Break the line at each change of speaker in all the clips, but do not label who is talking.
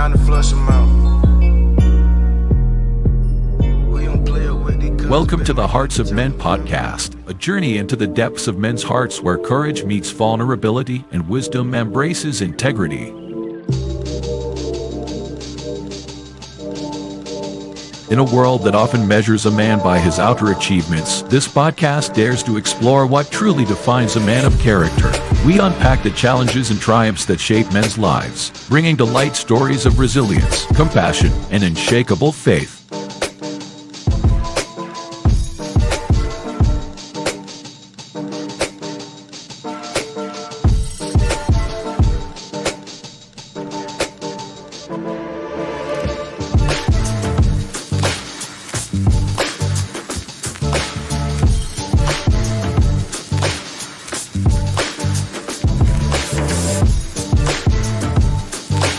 time to flush them out.
Welcome to the Hearts of Men podcast, a journey into the depths of men's hearts where courage meets vulnerability and wisdom embraces integrity. In a world that often measures a man by his outer achievements, this podcast dares to explore what truly defines a man of character. We unpack the challenges and triumphs that shape men's lives, bringing to light stories of resilience, compassion, and unshakable faith.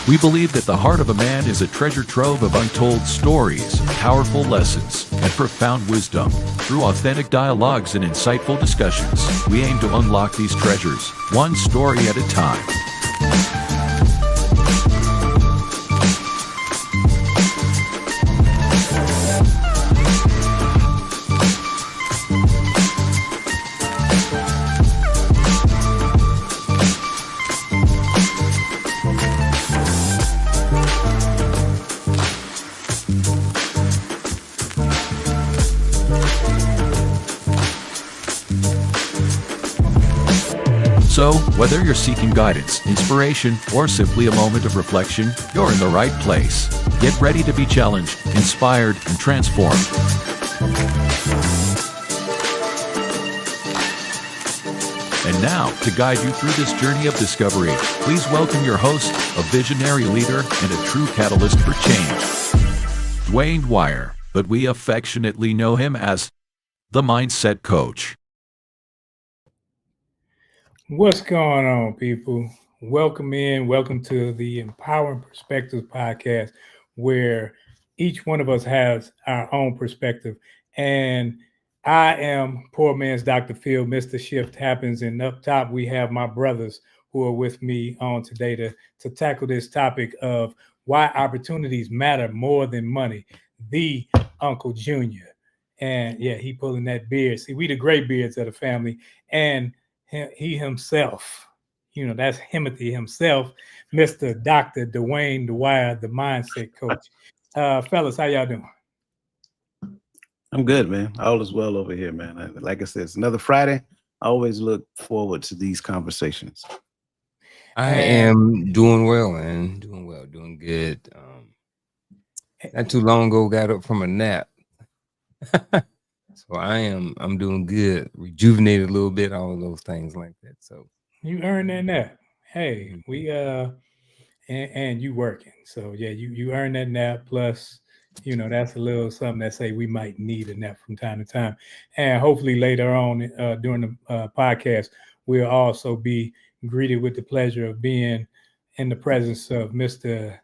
We believe that the heart of a man is a treasure trove of untold stories, powerful lessons, and profound wisdom. Through authentic dialogues and insightful discussions, we aim to unlock these treasures, one story at a time. So, whether you're seeking guidance, inspiration, or simply a moment of reflection, you're in the right place. Get ready to be challenged, inspired, and transformed. And now, to guide you through this journey of discovery, please welcome your host, a visionary leader and a true catalyst for change, Dwayne Dwyer, but we affectionately know him as the Mindset Coach.
What's going on, people? Welcome to the Empowering Perspectives podcast, where each one of us has our own perspective. And I am poor man's Dr. Phil. Mr. Shift happens, and up top we have my brothers who are with me on today to tackle this topic of why opportunities matter more than money. The Uncle Junior, and yeah, he pulling that beard. See, we the gray beards of the family, and he himself, that's Timothy himself, Mr. Dr. Dwayne Dwyer, the Mindset Coach. Fellas, how y'all doing?
I'm good, man. All is well over here, man. Like I said, it's another Friday. I always look forward to these conversations.
I am doing well, man. Doing good. Not too long ago, got up from a nap. So I'm doing good, rejuvenated a little bit, all of those things like that. So
you earned that nap. Hey, we and you working. So yeah, you earned that nap. Plus, that's a little something that say we might need a nap from time to time. And hopefully later on during the podcast, we'll also be greeted with the pleasure of being in the presence of Mr.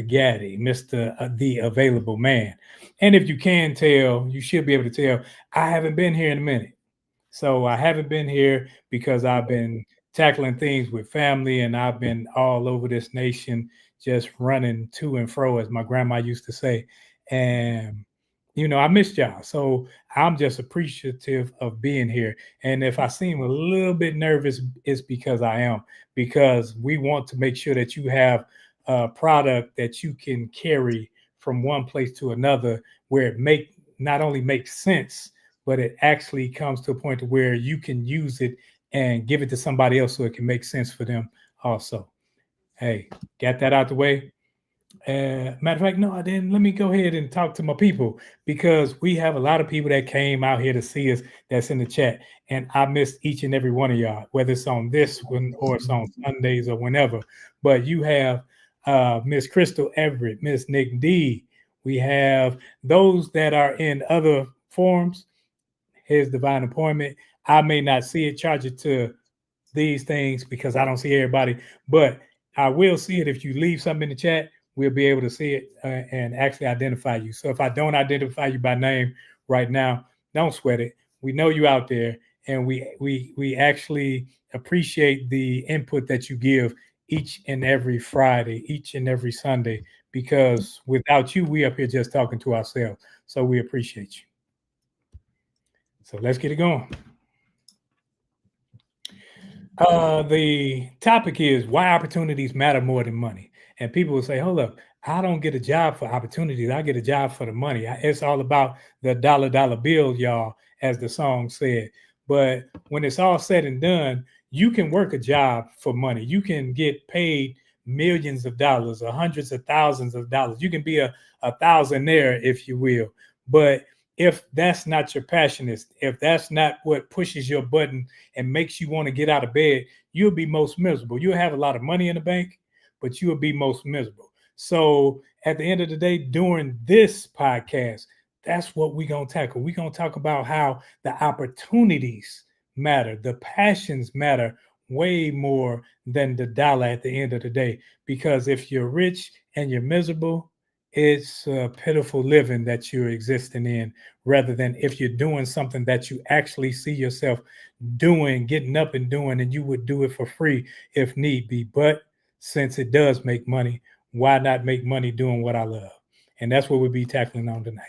Gaddy, the Available Man. And if you can tell, you should be able to tell, I haven't been here in a minute. So I haven't been here because I've been tackling things with family, and I've been all over this nation, just running to and fro, as my grandma used to say. And, I missed y'all. So I'm just appreciative of being here. And if I seem a little bit nervous, it's because I am, because we want to make sure that you have product that you can carry from one place to another, where it not only makes sense, but it actually comes to a point where you can use it and give it to somebody else so it can make sense for them also. Hey, got that out the way. Matter of fact, no, I didn't. Let me go ahead and talk to my people, because we have a lot of people that came out here to see us that's in the chat, and I miss each and every one of y'all, whether it's on this one or it's on Sundays or whenever. But you have Miss Crystal Everett, Miss Nick D. We have those that are in other forums. His Divine Appointment. I may not see it, charge it to these things because I don't see everybody, but I will see it. If you leave something in the chat, we'll be able to see it and actually identify you. So if I don't identify you by name right now, don't sweat it. We know you out there, and we actually appreciate the input that you give each and every Friday, each and every Sunday, because without you, we up here just talking to ourselves. So we appreciate you. So let's get it going. The topic is why opportunities matter more than money. And people will say, hold up, I don't get a job for opportunities. I get a job for the money. It's all about the dollar bill, y'all, as the song said. But when it's all said and done, you can work a job for money. You can get paid millions of dollars or hundreds of thousands of dollars. You can be a thousandaire, if you will. But if that's not your passion, if that's not what pushes your button and makes you want to get out of bed, you'll be most miserable. You'll have a lot of money in the bank, but you'll be most miserable. So at the end of the day, during this podcast, that's what we're going to tackle. We're going to talk about how the opportunities matter, the passions matter way more than the dollar at the end of the day. Because if you're rich and you're miserable, it's a pitiful living that you're existing in, rather than if you're doing something that you actually see yourself doing, getting up and doing, and you would do it for free if need be. But since it does make money, why not make money doing what I love? And that's what we'll be tackling on tonight.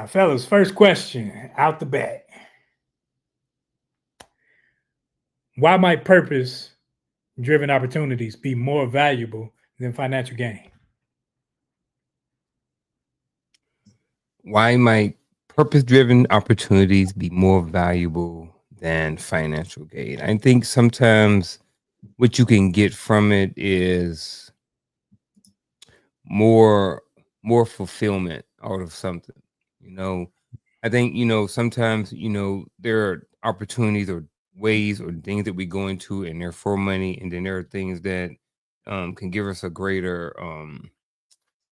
Fellas, first question out the bat. Why might purpose-driven opportunities be more valuable than financial gain?
Why might purpose-driven opportunities be more valuable than financial gain? I think sometimes what you can get from it is more fulfillment out of something. I think, sometimes, there are opportunities or ways or things that we go into and they're for money, and then there are things that can give us a greater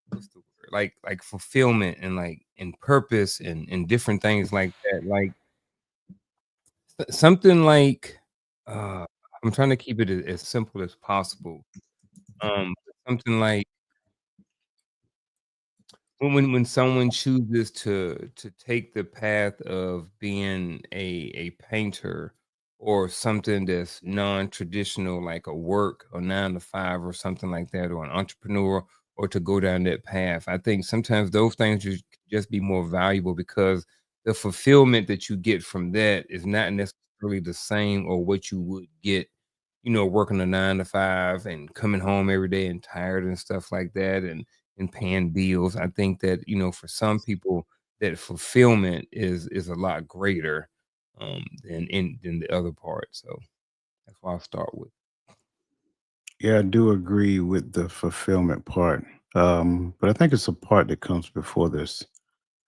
what's the word? Like fulfillment and like in purpose and different things like that. Like something like I'm trying to keep it as simple as possible. Something like when someone chooses to take the path of being a painter or something that's non-traditional, like a 9 to 5 or something like that, or an entrepreneur, or to go down that path, I think sometimes those things just be more valuable because the fulfillment that you get from that is not necessarily the same or what you would get, working a 9 to 5 and coming home every day and tired and stuff like that, and paying bills. I think that, for some people that fulfillment is a lot greater than the other part. So that's why I'll start with.
Yeah, I do agree with the fulfillment part. But I think it's a part that comes before this.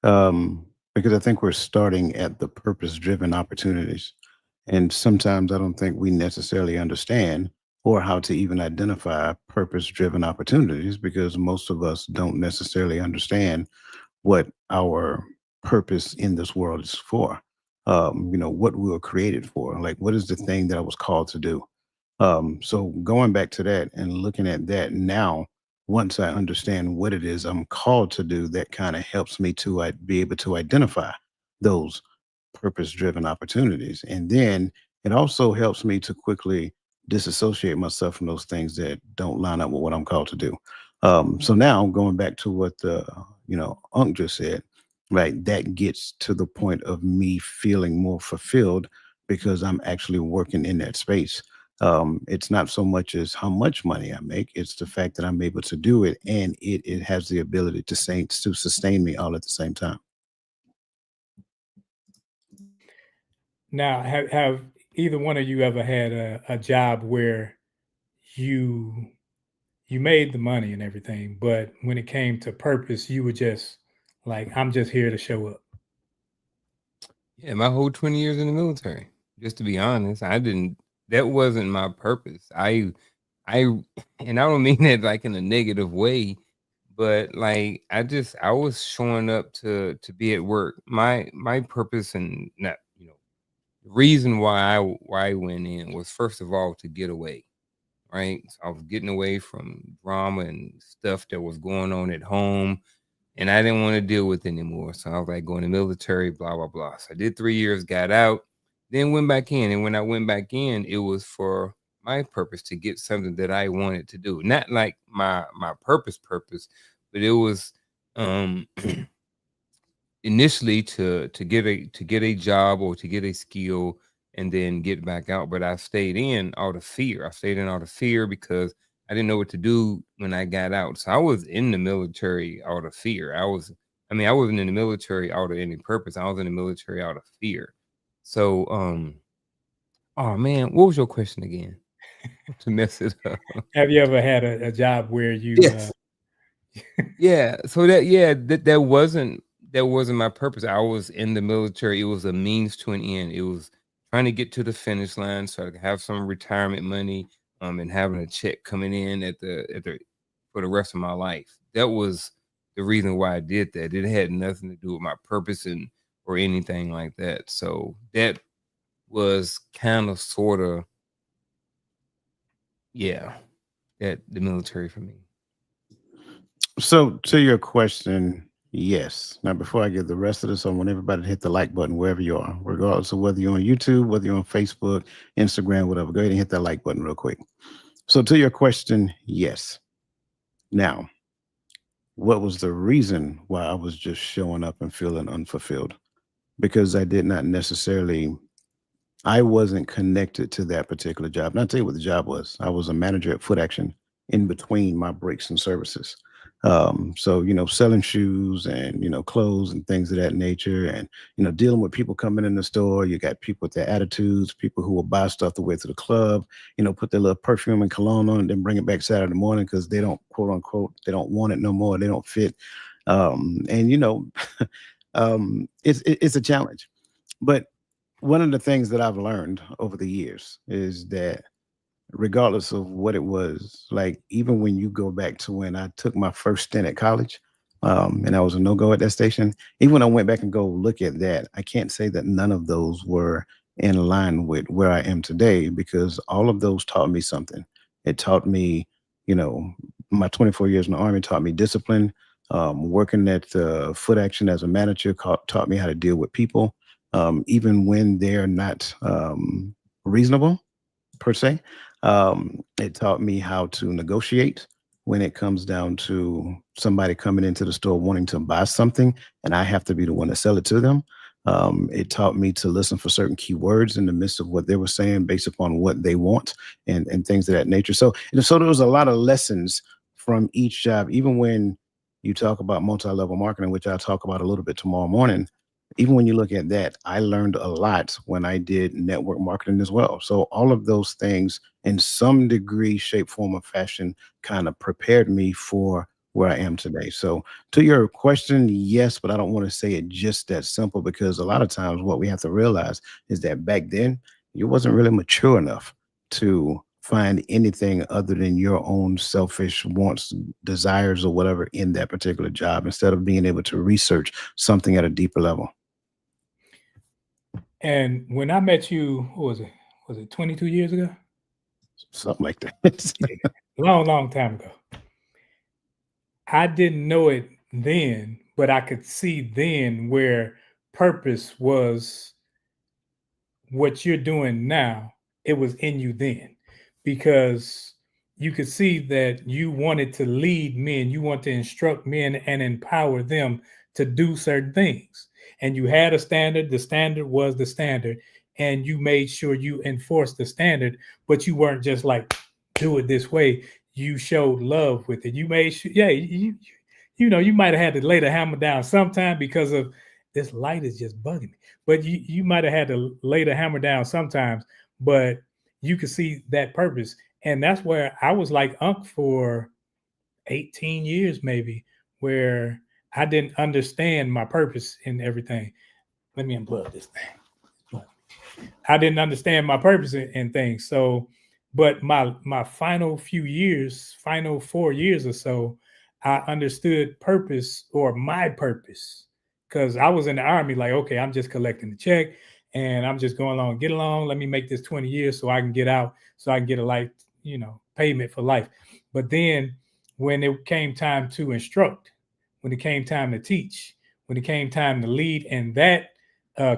Because I think we're starting at the purpose driven opportunities. And sometimes I don't think we necessarily understand or how to even identify purpose driven opportunities, because most of us don't necessarily understand what our purpose in this world is for. What we were created for. Like, what is the thing that I was called to do? So going back to that and looking at that now, once I understand what it is I'm called to do, that kind of helps me to be able to identify those purpose-driven opportunities. And then it also helps me to quickly disassociate myself from those things that don't line up with what I'm called to do. So now going back to what Unc just said, right? That gets to the point of me feeling more fulfilled because I'm actually working in that space. It's not so much as how much money I make; it's the fact that I'm able to do it, and it has the ability to sustain me all at the same time.
Now, have either one of you ever had a job where you made the money and everything, but when it came to purpose, you were just like, I'm just here to show up?
Yeah, my whole 20 years in the military. Just to be honest, that wasn't my purpose. I and I don't mean that like in a negative way, but like I was showing up to be at work. My purpose and not, the reason why I went in was first of all to get away, right? So I was getting away from drama and stuff that was going on at home, and I didn't want to deal with it anymore. So I was like, going to military, blah blah blah. So I did 3 years, got out, then went back in. And when I went back in, it was for my purpose to get something that I wanted to do. Not like my purpose, but it was initially to get a job or to get a skill and then get back out. But I stayed in out of fear. I stayed in out of fear because I didn't know what to do when I got out. So I was in the military out of fear. I wasn't in the military out of any purpose. I was in the military out of fear. So oh man, what was your question again? To mess it up.
Have you ever had a job where you
Yes. Yeah. So that wasn't my purpose. I was in the military. It was a means to an end. It was trying to get to the finish line so I could have some retirement money, and having a check coming in for the rest of my life. That was the reason why I did that. It had nothing to do with my purpose or anything like that. So that was kind of sort of, that the military for me.
So to your question, yes. Now, before I get the rest of this, I want everybody to hit the like button wherever you are, regardless of whether you're on YouTube, whether you're on Facebook, Instagram, whatever. Go ahead and hit that like button real quick. So to your question, yes. Now, what was the reason why I was just showing up and feeling unfulfilled? Because I wasn't connected to that particular job. And I'll tell you what the job was. I was a manager at Foot Action in between my breaks and services. So, selling shoes and, clothes and things of that nature and, dealing with people coming in the store. You got people with their attitudes, people who will buy stuff the way to the club, put their little perfume and cologne on and then bring it back Saturday morning because they don't, quote unquote, they don't want it no more. They don't fit. It's a challenge. But one of the things that I've learned over the years is that regardless of what it was, like even when you go back to when I took my first stint at college, and I was a no-go at that station, even when I went back and go look at that, I can't say that none of those were in line with where I am today because all of those taught me something. It taught me, my 24 years in the Army taught me discipline. Working at Foot Action as a manager taught me how to deal with people. Even when they're not reasonable per se. It taught me how to negotiate when it comes down to somebody coming into the store wanting to buy something and I have to be the one to sell it to them. It taught me to listen for certain keywords in the midst of what they were saying based upon what they want and things of that nature. So there was a lot of lessons from each job, even when you talk about multi-level marketing, which I'll talk about a little bit tomorrow morning. Even when you look at that, I learned a lot when I did network marketing as well. So all of those things in some degree, shape, form, or fashion kind of prepared me for where I am today. So to your question, yes, but I don't want to say it just that simple because a lot of times what we have to realize is that back then you wasn't really mature enough to find anything other than your own selfish wants, desires, or whatever in that particular job instead of being able to research something at a deeper level.
And when I met you, what was it? Was it 22 years ago?
Something like that.
Long time ago. I didn't know it then, but I could see then where purpose was what you're doing now. It was in you then because you could see that you wanted to lead men, you want to instruct men and empower them to do certain things. And you had a standard, the standard was the standard, and you made sure you enforced the standard, but you weren't just like, do it this way. You showed love with it. You made sure, you might have had to lay the hammer down sometime because of this light is just bugging me. But you might have had to lay the hammer down sometimes, but you could see that purpose. And that's where I was like Unc for 18 years, maybe, where I didn't understand my purpose in everything. Let me unplug this thing. I didn't understand my purpose in things. So, but my final 4 years or so, I understood purpose or my purpose because I was in the Army like, okay, I'm just collecting the check and I'm just going along, get along. Let me make this 20 years so I can get out, so I can get a life, payment for life. But then when it came time to instruct, when it came time to teach, when it came time to lead in that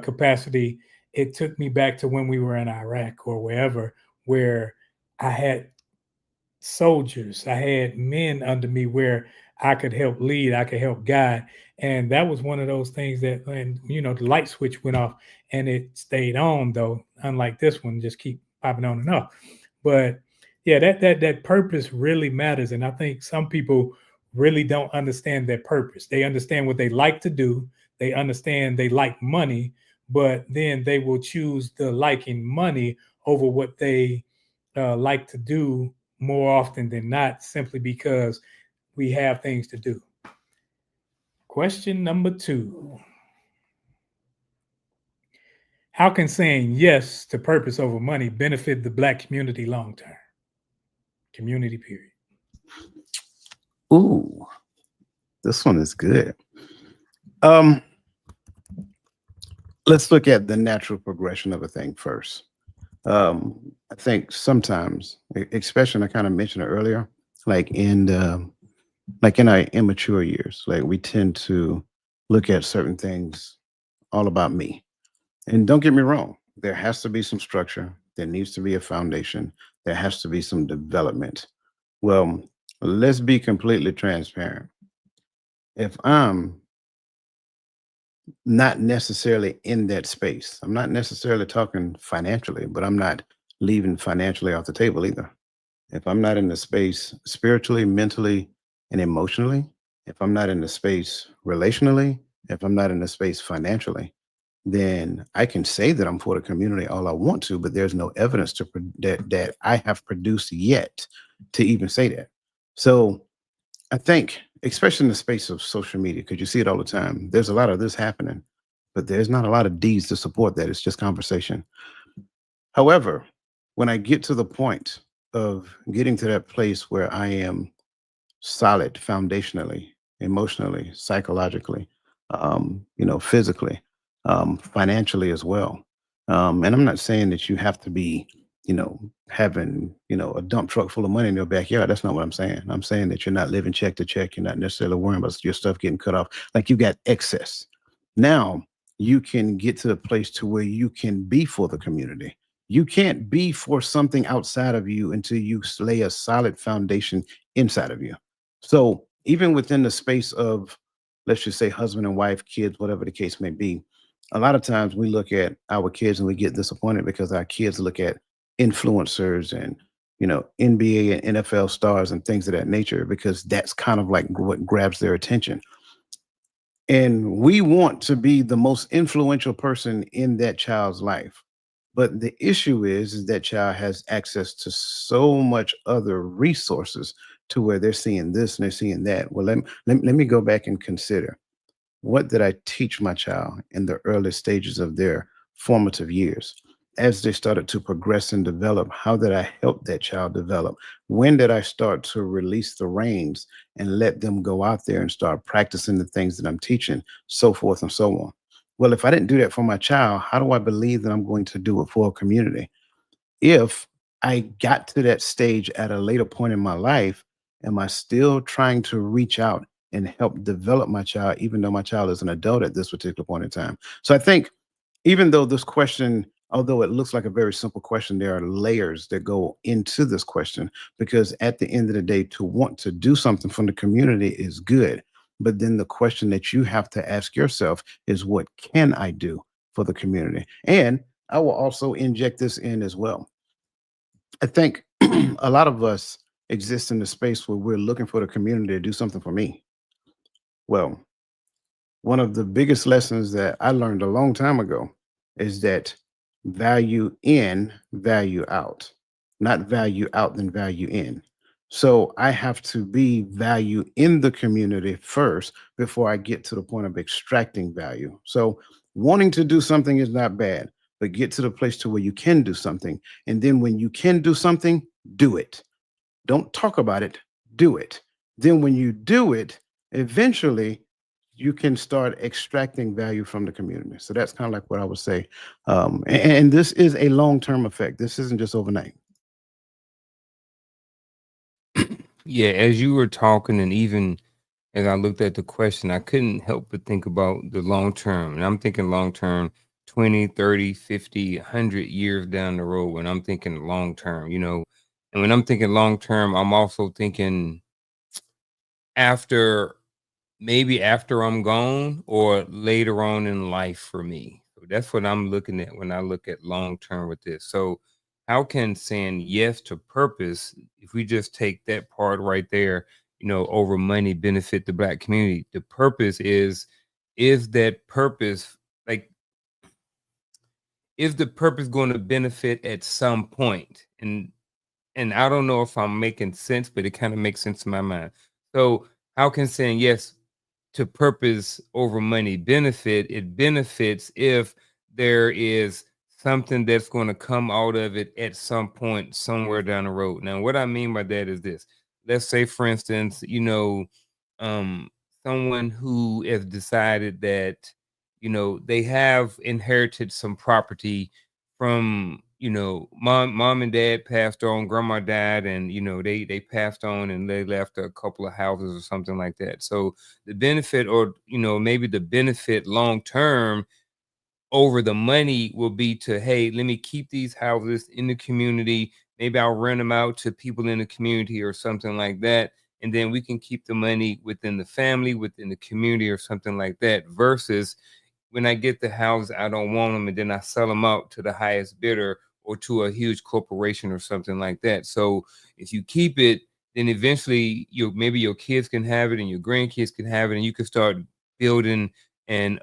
capacity, it took me back to when we were in Iraq or wherever, where I had soldiers, I had men under me where I could help lead, I could help guide. And that was one of those things that, when, the light switch went off and it stayed on, though, unlike this one, just keep popping on and off. But yeah, that purpose really matters. And I think some people really don't understand their purpose. They understand what they like to do, they understand they like money, but then they will choose the liking money over what they like to do more often than not, simply because we have things to do. Question number 2. How can saying yes to purpose over money benefit the Black community long term? Community, period.
Ooh, this one is good. Let's look at the natural progression of a thing first. I think sometimes, especially, I kind of mentioned it earlier, like in our immature years, like we tend to look at certain things all about me. And don't get me wrong, there has to be some structure, there needs to be a foundation, there has to be some development. Well, let's be completely transparent. If I'm not necessarily in that space, I'm not necessarily talking financially, but I'm not leaving financially off the table either. If I'm not in the space spiritually, mentally, and emotionally, if I'm not in the space relationally, if I'm not in the space financially, then I can say that I'm for the community all I want to, but there's no evidence that I have produced yet to even say that. So I think, especially in the space of social media, because you see it all the time, there's a lot of this happening, but there's not a lot of deeds to support that. It's just conversation. However, when I get to the point of getting to that place where I am solid foundationally, emotionally, psychologically, physically, financially as well. And I'm not saying that you have to be, having, a dump truck full of money in your backyard. That's not what I'm saying. I'm saying that you're not living check to check. You're not necessarily worrying about your stuff getting cut off. Like you got excess. Now you can get to the place to where you can be for the community. You can't be for something outside of you until you lay a solid foundation inside of you. So even within the space of, let's just say, husband and wife, kids, whatever the case may be, a lot of times we look at our kids and we get disappointed because our kids look at influencers and, NBA and NFL stars and things of that nature, because that's kind of like what grabs their attention. And we want to be the most influential person in that child's life. But the issue is that child has access to so much other resources to where they're seeing this and they're seeing that. Well, let me go back and consider, what did I teach my child in the early stages of their formative years? As they started to progress and develop, how did I help that child develop? When did I start to release the reins and let them go out there and start practicing the things that I'm teaching, so forth and so on? Well, if I didn't do that for my child, how do I believe that I'm going to do it for a community? If I got to that stage at a later point in my life, am I still trying to reach out and help develop my child, even though my child is an adult at this particular point in time? So I think, even though this question, although it looks like a very simple question, there are layers that go into this question, because at the end of the day, to want to do something from the community is good. But then the question that you have to ask yourself is, what can I do for the community? And I will also inject this in as well. I think a lot of us exist in the space where we're looking for the community to do something for me. Well, one of the biggest lessons that I learned a long time ago is that value in, value out, not value out, then value in. So I have to be value in the community first before I get to the point of extracting value. So wanting to do something is not bad, but get to the place to where you can do something. And then when you can do something, do it. Don't talk about it, do it. Then when you do it, eventually you can start extracting value from the community. So that's kind of like what I would say. And this is a long-term effect. This isn't just overnight.
Yeah, as you were talking, and even as I looked at the question, I couldn't help but think about the long term. And I'm thinking long term 20, 30, 50, 100 years down the road when I'm thinking long term, and when I'm thinking long term, I'm also thinking after maybe after I'm gone or later on in life for me. So that's what I'm looking at when I look at long term with this. So how can saying yes to purpose, if we just take that part right there, over money benefit the Black community? The purpose is that purpose like is the purpose going to benefit at some point? And I don't know if I'm making sense, but it kind of makes sense in my mind. So how can saying yes to purpose over money benefit? It benefits if there is something that's going to come out of it at some point somewhere down the road. Now, what I mean by that is this. Let's say, for instance, um, someone who has decided that, they have inherited some property from, mom and dad passed on, grandma died, and they passed on and they left a couple of houses or something like that. So the benefit, or maybe the benefit long term over the money, will be to, hey, let me keep these houses in the community. Maybe I'll rent them out to people in the community or something like that. And then we can keep the money within the family, within the community or something like that, versus when I get the house, I don't want them, and then I sell them out to the highest bidder or to a huge corporation or something like that. So if you keep it, then eventually maybe your kids can have it and your grandkids can have it, and you can start building and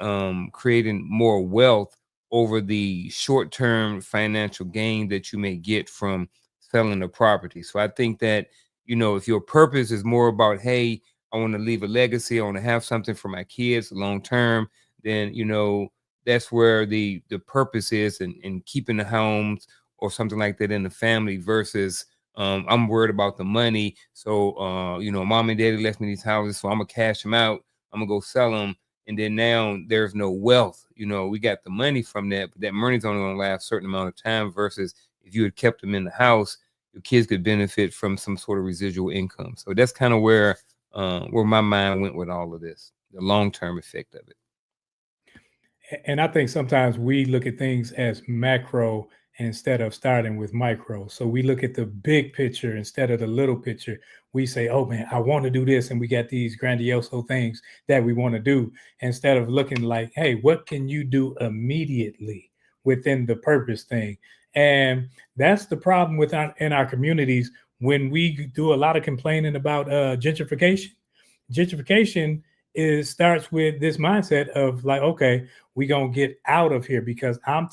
creating more wealth over the short-term financial gain that you may get from selling the property. So I think that, if your purpose is more about, hey, I want to leave a legacy, I want to have something for my kids long term, then that's where the purpose is in keeping the homes or something like that in the family, versus I'm worried about the money. So mom and daddy left me these houses, so I'm gonna cash them out, I'm gonna go sell them, and then now there's no wealth. We got the money from that, but that money's only gonna last a certain amount of time, versus if you had kept them in the house, your kids could benefit from some sort of residual income. So that's kind of where my mind went with all of this, the long-term effect of it.
And I think sometimes we look at things as macro instead of starting with micro. So we look at the big picture instead of the little picture. We say, oh man, I want to do this. And we got these grandiose things that we want to do, instead of looking like, hey, what can you do immediately within the purpose thing? And that's the problem in our communities when we do a lot of complaining about gentrification. Gentrification starts with this mindset of like, okay, we're gonna get out of here because I'm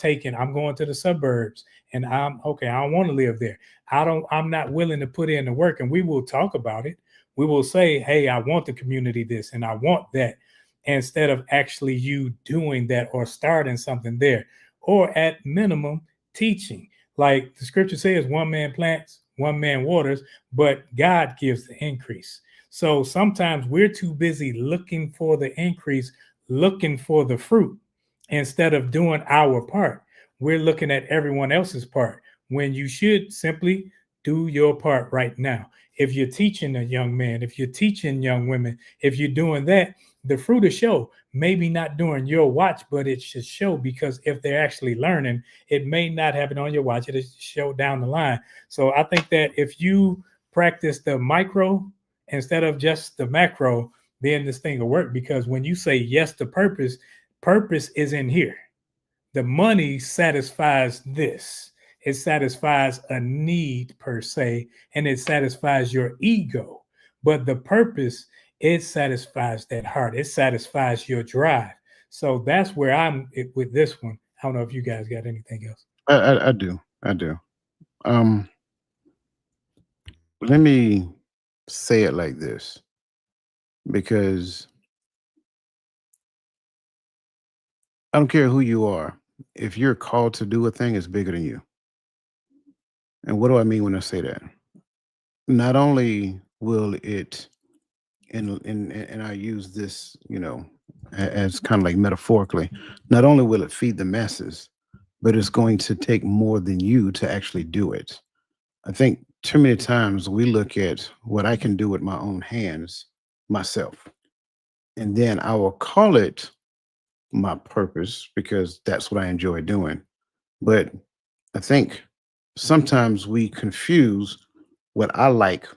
going to the suburbs, and I don't want to live there. I'm not willing to put in the work. And we will talk about it. We will say, hey, I want the community this and I want that, instead of actually you doing that or starting something there, or at minimum teaching. Like the scripture says, one man plants, one man waters, but God gives the increase. So sometimes we're too busy looking for the increase, looking for the fruit, instead of doing our part. We're looking at everyone else's part when you should simply do your part right now. If you're teaching a young man, if you're teaching young women, if you're doing that, the fruit will show. Maybe not during your watch, but it should show, because if they're actually learning, it may not happen on your watch. It'll show down the line. So I think that if you practice the micro instead of just the macro, then this thing will work. Because when you say yes to purpose, purpose is in here. The money satisfies this. It satisfies a need per se, and it satisfies your ego. But the purpose, it satisfies that heart. It satisfies your drive. So that's where I'm with this one. I don't know if you guys got anything else.
I do. Let me say it like this, because I don't care who you are. If you're called to do a thing, it's bigger than you. And what do I mean when I say that? Not only will it, and I use this, as kind of like metaphorically, not only will it feed the masses, but it's going to take more than you to actually do it. I think too many times we look at what I can do with my own hands myself, and then I will call it my purpose because that's what I enjoy doing. But I think sometimes we confuse what I like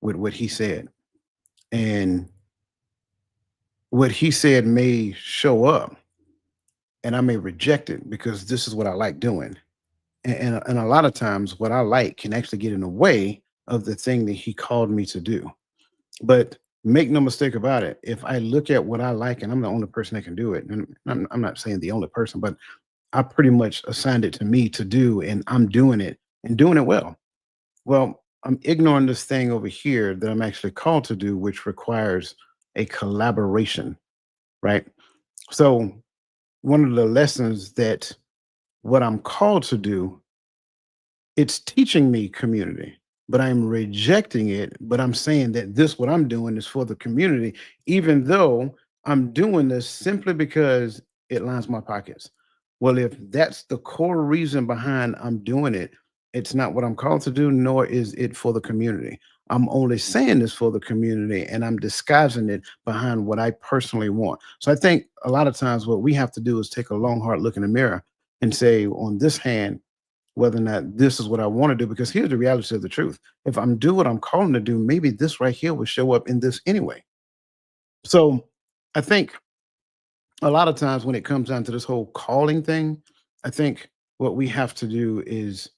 with what he said. And what he said may show up and I may reject it because this is what I like doing. And a lot of times what I like can actually get in the way of the thing that he called me to do. But make no mistake about it, if I look at what I like and I'm the only person that can do it, and I'm not saying the only person, but I pretty much assigned it to me to do, and I'm doing it and doing it well. Well, I'm ignoring this thing over here that I'm actually called to do, which requires a collaboration, right? So, one of the lessons that what I'm called to do, it's teaching me community, but I'm rejecting it. But I'm saying that this, what I'm doing, is for the community, even though I'm doing this simply because it lines my pockets. Well, if that's the core reason behind I'm doing it, it's not what I'm called to do, nor is it for the community. I'm only saying this for the community and I'm disguising it behind what I personally want. So I think a lot of times what we have to do is take a long, hard look in the mirror and say, on this hand, whether or not this is what I want to do, because here's the reality of the truth. If I'm do what I'm calling to do, maybe this right here will show up in this anyway. So I think a lot of times when it comes down to this whole calling thing, I think what we have to do is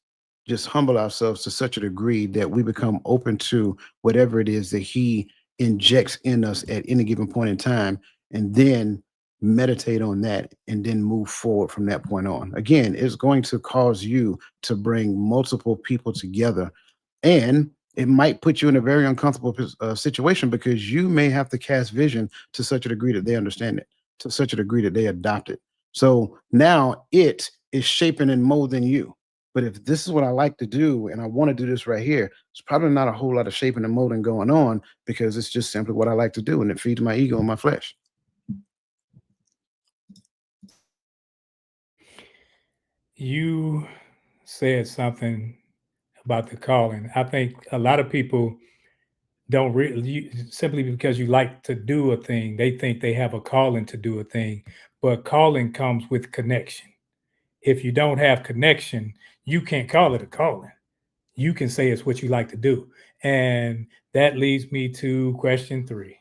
just humble ourselves to such a degree that we become open to whatever it is that he injects in us at any given point in time, and then meditate on that and then move forward from that point on. Again, it's going to cause you to bring multiple people together, and it might put you in a very uncomfortable situation because you may have to cast vision to such a degree that they understand it, to such a degree that they adopt it. So now it is shaping and molding you. But if this is what I like to do and I want to do this right here, it's probably not a whole lot of shaping and molding going on because it's just simply what I like to do and it feeds my ego and my flesh.
You said something about the calling. I think a lot of people don't really, simply because you like to do a thing, they think they have a calling to do a thing, but calling comes with connection. If you don't have connection, you can't call it a calling. You can say it's what you like to do. And that leads me to question 3.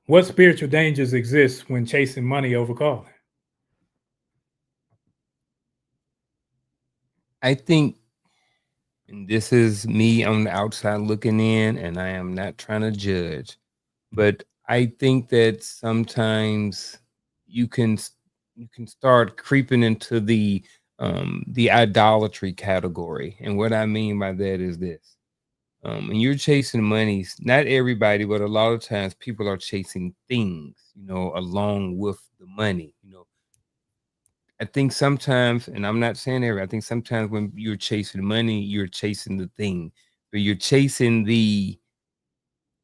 What spiritual dangers exist when chasing money over calling?
I think, and this is me on the outside looking in, and I am not trying to judge, but I think that sometimes you can start creeping into the idolatry category. And what I mean by that is this. And you're chasing money, not everybody, but a lot of times people are chasing things, along with the money. I think sometimes, and I'm not saying every, I think sometimes when you're chasing money, you're chasing the thing, but you're chasing the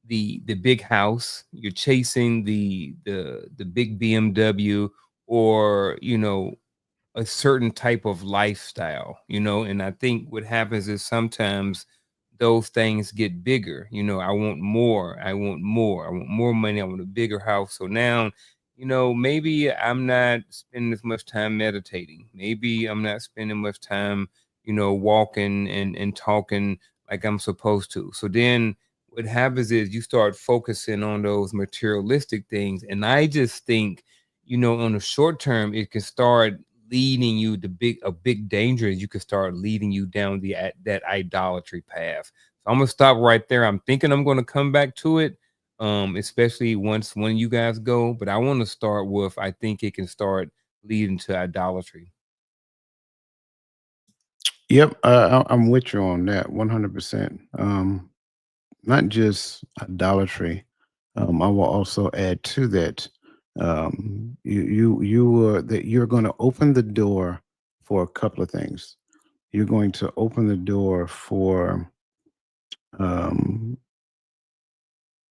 big house, you're chasing the big BMW, or a certain type of lifestyle, and I think what happens is sometimes those things get bigger. I want more, I want more, I want more money, I want a bigger house. So now, maybe I'm not spending as much time meditating. Maybe I'm not spending much time, walking and talking like I'm supposed to. So then what happens is you start focusing on those materialistic things. And I just think, on the short term, it can start leading you to a big danger is you can start leading you down that idolatry path. So I'm gonna stop right there. I'm thinking I'm gonna come back to it, especially when you guys go. But I want to start with, I think it can start leading to idolatry.
Yep, I'm with you on that 100%. Not just idolatry. I will also add to that. That you're going to open the door for a couple of things. You're going to open the door for um,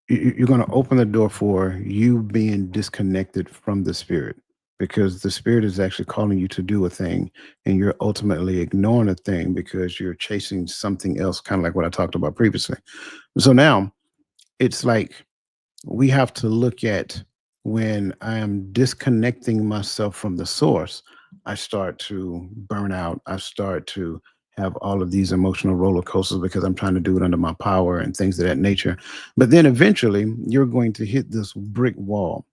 you're going to open the door for you being disconnected from the spirit, because the spirit is actually calling you to do a thing and you're ultimately ignoring a thing because you're chasing something else, kind of like what I talked about previously. So now it's like we have to look at when I am disconnecting myself from the source, I start to burn out. I start to have all of these emotional roller coasters because I'm trying to do it under my power and things of that nature. But then eventually you're going to hit this brick wall.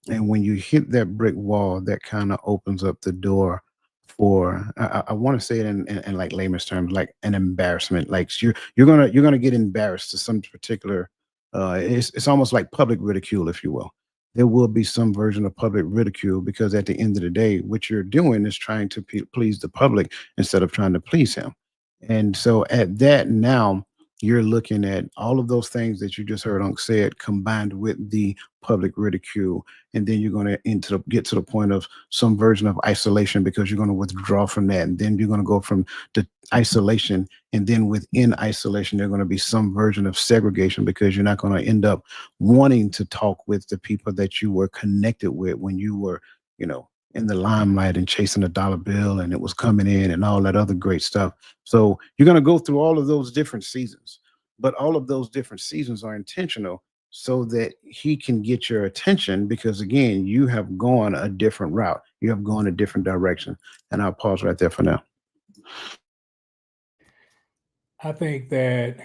And when you hit that brick wall, that kind of opens up the door for I want to say it in like layman's terms, like an embarrassment. Like you're gonna get embarrassed to some particular it's almost like public ridicule, if you will. There will be some version of public ridicule because at the end of the day, what you're doing is trying to please the public instead of trying to please him. And so at that now, you're looking at all of those things that you just heard Unc said combined with the public ridicule, and then you're going to get to the point of some version of isolation because you're going to withdraw from that, and then you're going to go from the isolation, and then within isolation there's going to be some version of segregation because you're not going to end up wanting to talk with the people that you were connected with when you were, you know, in the limelight and chasing a dollar bill and it was coming in and all that other great stuff. So you're going to go through all of those different seasons, but all of those different seasons are intentional so that he can get your attention because again, you have gone a different route. You have gone a different direction. And I'll pause right there for now.
I think that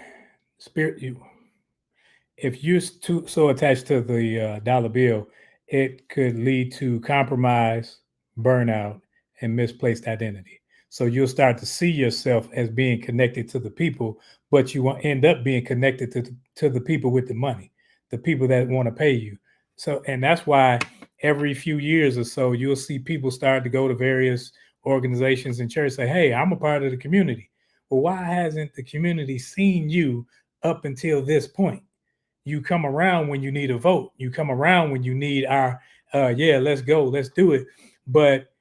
if you're so attached to the dollar bill, it could lead to compromise, burnout, and misplaced identity. So you'll start to see yourself as being connected to the people, but you will end up being connected to the people with the money, the people that want to pay you. So, and that's why every few years or so, you'll see people start to go to various organizations and church say, "Hey, I'm a part of the community." Well, why hasn't the community seen you up until this point? You come around when you need a vote. You come around when you need our, yeah, let's go, let's do it. But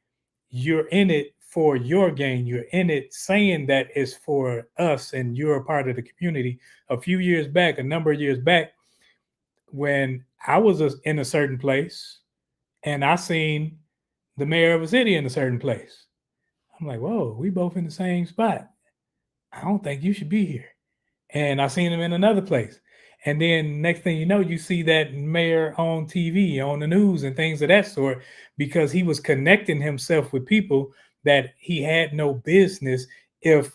you're in it for your gain. You're in it saying that it's for us and you're a part of the community. A few years back, a number of years back, when I was in a certain place and I seen the mayor of a city in a certain place, I'm like, whoa, we both in the same spot. I don't think you should be here. And I seen him in another place. And then next thing you know, you see that mayor on TV, on the news and things of that sort, because he was connecting himself with people that he had no business if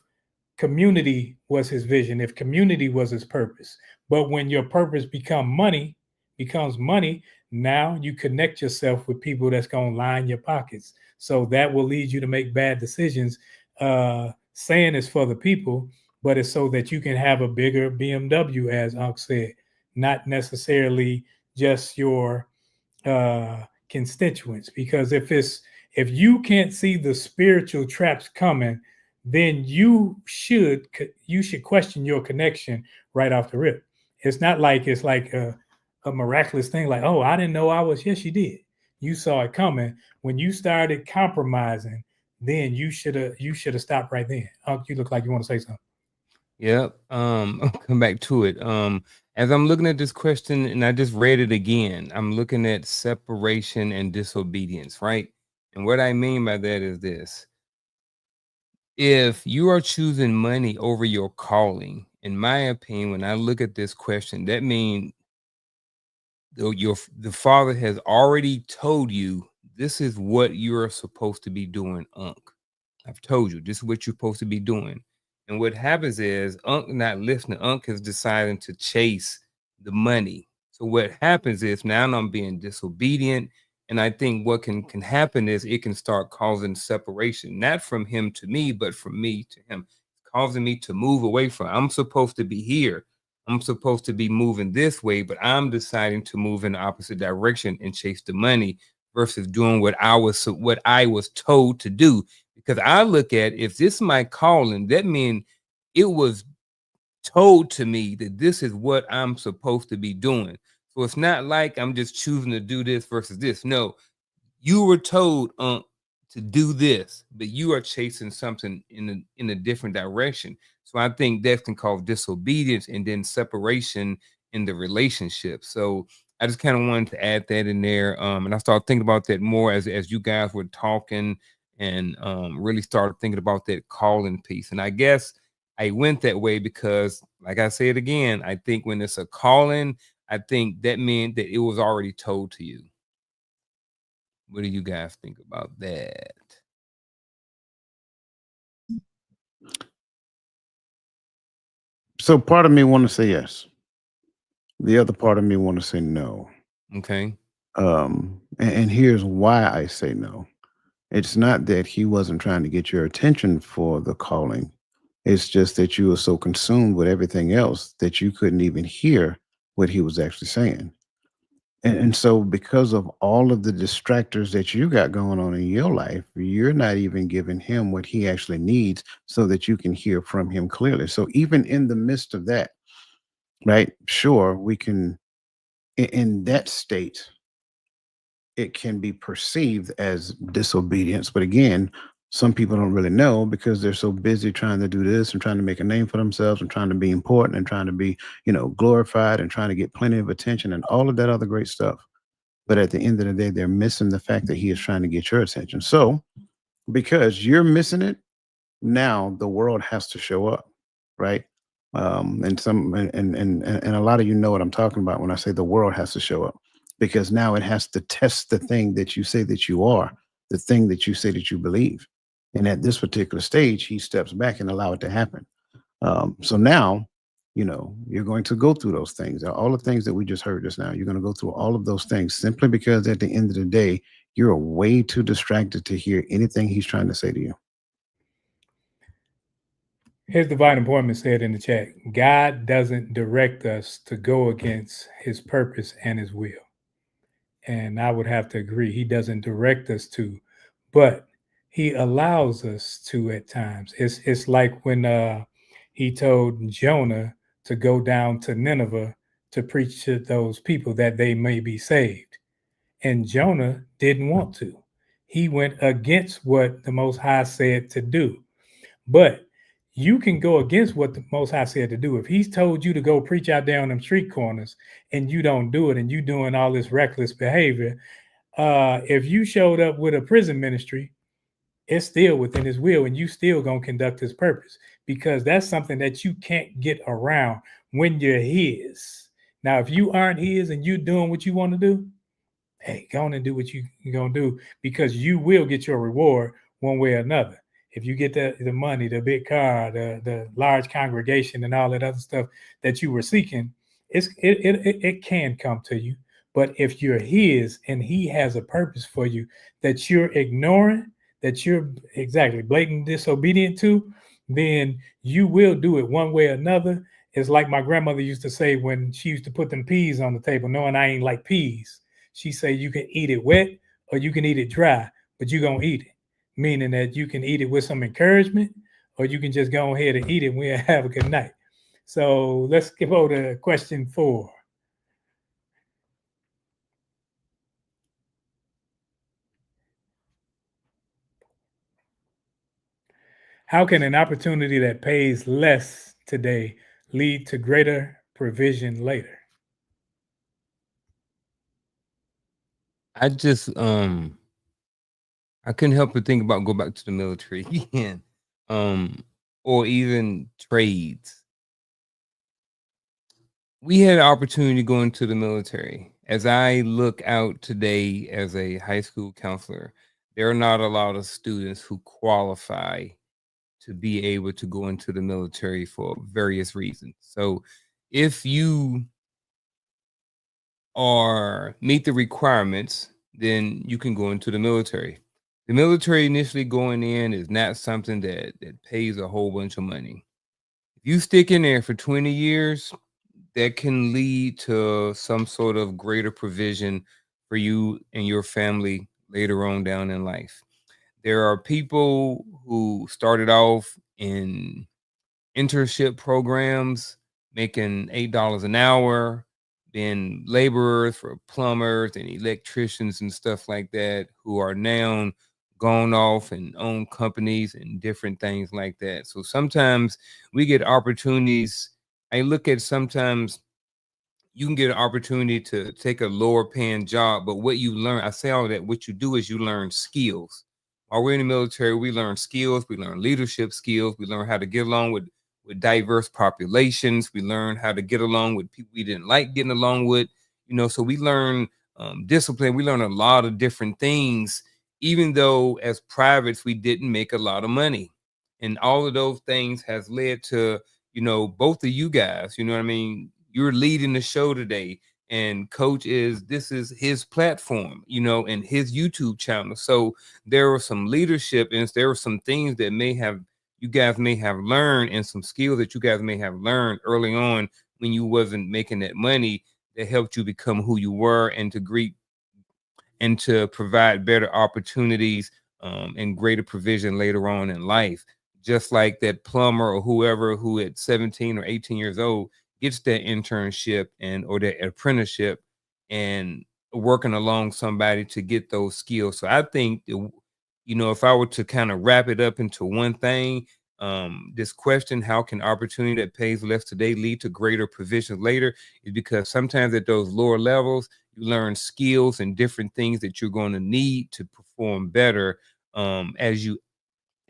community was his vision, if community was his purpose. But when your purpose becomes money, now you connect yourself with people that's going to line your pockets. So that will lead you to make bad decisions, saying it's for the people, but it's so that you can have a bigger BMW, as Unc said, not necessarily just your constituents. Because if you can't see the spiritual traps coming, then you should question your connection right off the rip. It's not like it's like a miraculous thing, like, oh, I didn't know I was. Yes, you did. You saw it coming. When you started compromising, then you should have stopped right then. Unc, you look like you want to say something.
Yep. I'll come back to it. As I'm looking at this question and I just read it again, I'm looking at separation and disobedience, right? And what I mean by that is this. If you are choosing money over your calling, in my opinion, when I look at this question, that means the Father has already told you this is what you're supposed to be doing, Unc. I've told you this is what you're supposed to be doing. And what happens is Unc not listening. Unc is deciding to chase the money. So what happens is now I'm being disobedient. And I think what can happen is it can start causing separation, not from him to me, but from me to him, causing me to move away from. I'm supposed to be here. I'm supposed to be moving this way, but I'm deciding to move in the opposite direction and chase the money versus doing what I was told to do. Because I look at, if this is my calling, that means it was told to me that this is what I'm supposed to be doing. So it's not like I'm just choosing to do this versus this. No, you were told to do this, but you are chasing something in a different direction. So I think that can cause disobedience and then separation in the relationship. So I just kind of wanted to add that in there. And I started thinking about that more as you guys were talking, and really started thinking about that calling piece. And I guess I went that way because, like I said again, I think when it's a calling, I think that meant that it was already told to you. What do you guys think about that?
So part of me want to say yes. The other part of me want to say no.
Okay.
And here's why I say no. It's not that he wasn't trying to get your attention for the calling. It's just that you were so consumed with everything else that you couldn't even hear what he was actually saying. And so, because of all of the distractors that you got going on in your life, you're not even giving him what he actually needs so that you can hear from him clearly. So, even in the midst of that, right? Sure, we can, in that state, it can be perceived as disobedience. But again, some people don't really know because they're so busy trying to do this and trying to make a name for themselves and trying to be important and trying to be, glorified and trying to get plenty of attention and all of that other great stuff. But at the end of the day, they're missing the fact that he is trying to get your attention. So because you're missing it, now the world has to show up, right? And a lot of you know what I'm talking about when I say the world has to show up, because now it has to test the thing that you say that you are, the thing that you say that you believe. And at this particular stage, he steps back and allow it to happen. So now, you're going to go through those things, all the things that we just heard just now. You're going to go through all of those things simply because at the end of the day, you're way too distracted to hear anything he's trying to say to you.
Here's Divine Appointment said in the chat, God doesn't direct us to go against his purpose and his will. And I would have to agree. He doesn't direct us to, but he allows us to at times. It's like when he told Jonah to go down to Nineveh to preach to those people that they may be saved. And Jonah didn't want to. He went against what the Most High said to do. But you can go against what the Most High said to do. If he's told you to go preach out there on them street corners and you don't do it and you doing all this reckless behavior, if you showed up with a prison ministry, it's still within his will and you still going to conduct his purpose, because that's something that you can't get around when you're his. Now, if you aren't his and you doing what you want to do, hey, go on and do what you're going to do, because you will get your reward one way or another. If you get the money, the big car, the large congregation and all that other stuff that you were seeking, it can come to you. But if you're his and he has a purpose for you that you're ignoring, that you're exactly blatant disobedient to, then you will do it one way or another. It's like my grandmother used to say when she used to put them peas on the table, knowing I ain't like peas. She said you can eat it wet or you can eat it dry, but you're going to eat it. Meaning that you can eat it with some encouragement, or you can just go ahead and eat it and we'll have a good night. So let's go to question 4. How can an opportunity that pays less today lead to greater provision later?
I just I couldn't help but think about go back to the military again, or even trades. We had an opportunity to go into the military. As I look out today as a high school counselor, there are not a lot of students who qualify to be able to go into the military for various reasons. So if you meet the requirements, then you can go into the military. The military initially going in is not something that pays a whole bunch of money. If you stick in there for 20 years, that can lead to some sort of greater provision for you and your family later on down in life. There are people who started off in internship programs making $8 an hour, been laborers for plumbers and electricians and stuff like that, who are now gone off and own companies and different things like that. So sometimes we get opportunities. I look at sometimes you can get an opportunity to take a lower paying job, but what you learn, I say all that, what you do is you learn skills. While we're in the military, we learn skills, we learn leadership skills, we learn how to get along with diverse populations, we learn how to get along with people we didn't like getting along with, so we learn discipline. We learned a lot of different things, even though as privates, we didn't make a lot of money. And all of those things has led to, both of you guys, you know what I mean? You're leading the show today, and Coach this is his platform, and his YouTube channel. So there was some leadership, and there were some things that you guys may have learned, and some skills that you guys may have learned early on when you wasn't making that money, that helped you become who you were, and to provide better opportunities and greater provision later on in life. Just like that plumber or whoever who at 17 or 18 years old gets that internship or that apprenticeship and working along somebody to get those skills. So I think, if I were to kind of wrap it up into one thing, this question, how can opportunity that pays less today lead to greater provisions later, is because sometimes at those lower levels, you learn skills and different things that you're going to need to perform better as you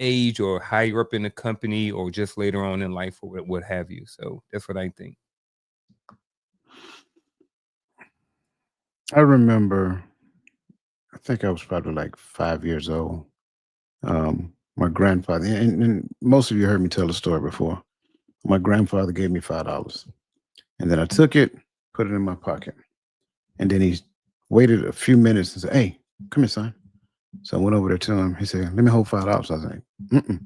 age or higher up in the company or just later on in life or what have you. So that's what I think.
I remember, I think I was probably like 5 years old. My grandfather, and most of you heard me tell the story before. My grandfather gave me $5, and then I took it, put it in my pocket, and then he waited a few minutes and said, "Hey, come here, son." So I went over there to him. He said, "Let me hold $5." I was like, "Mm-mm."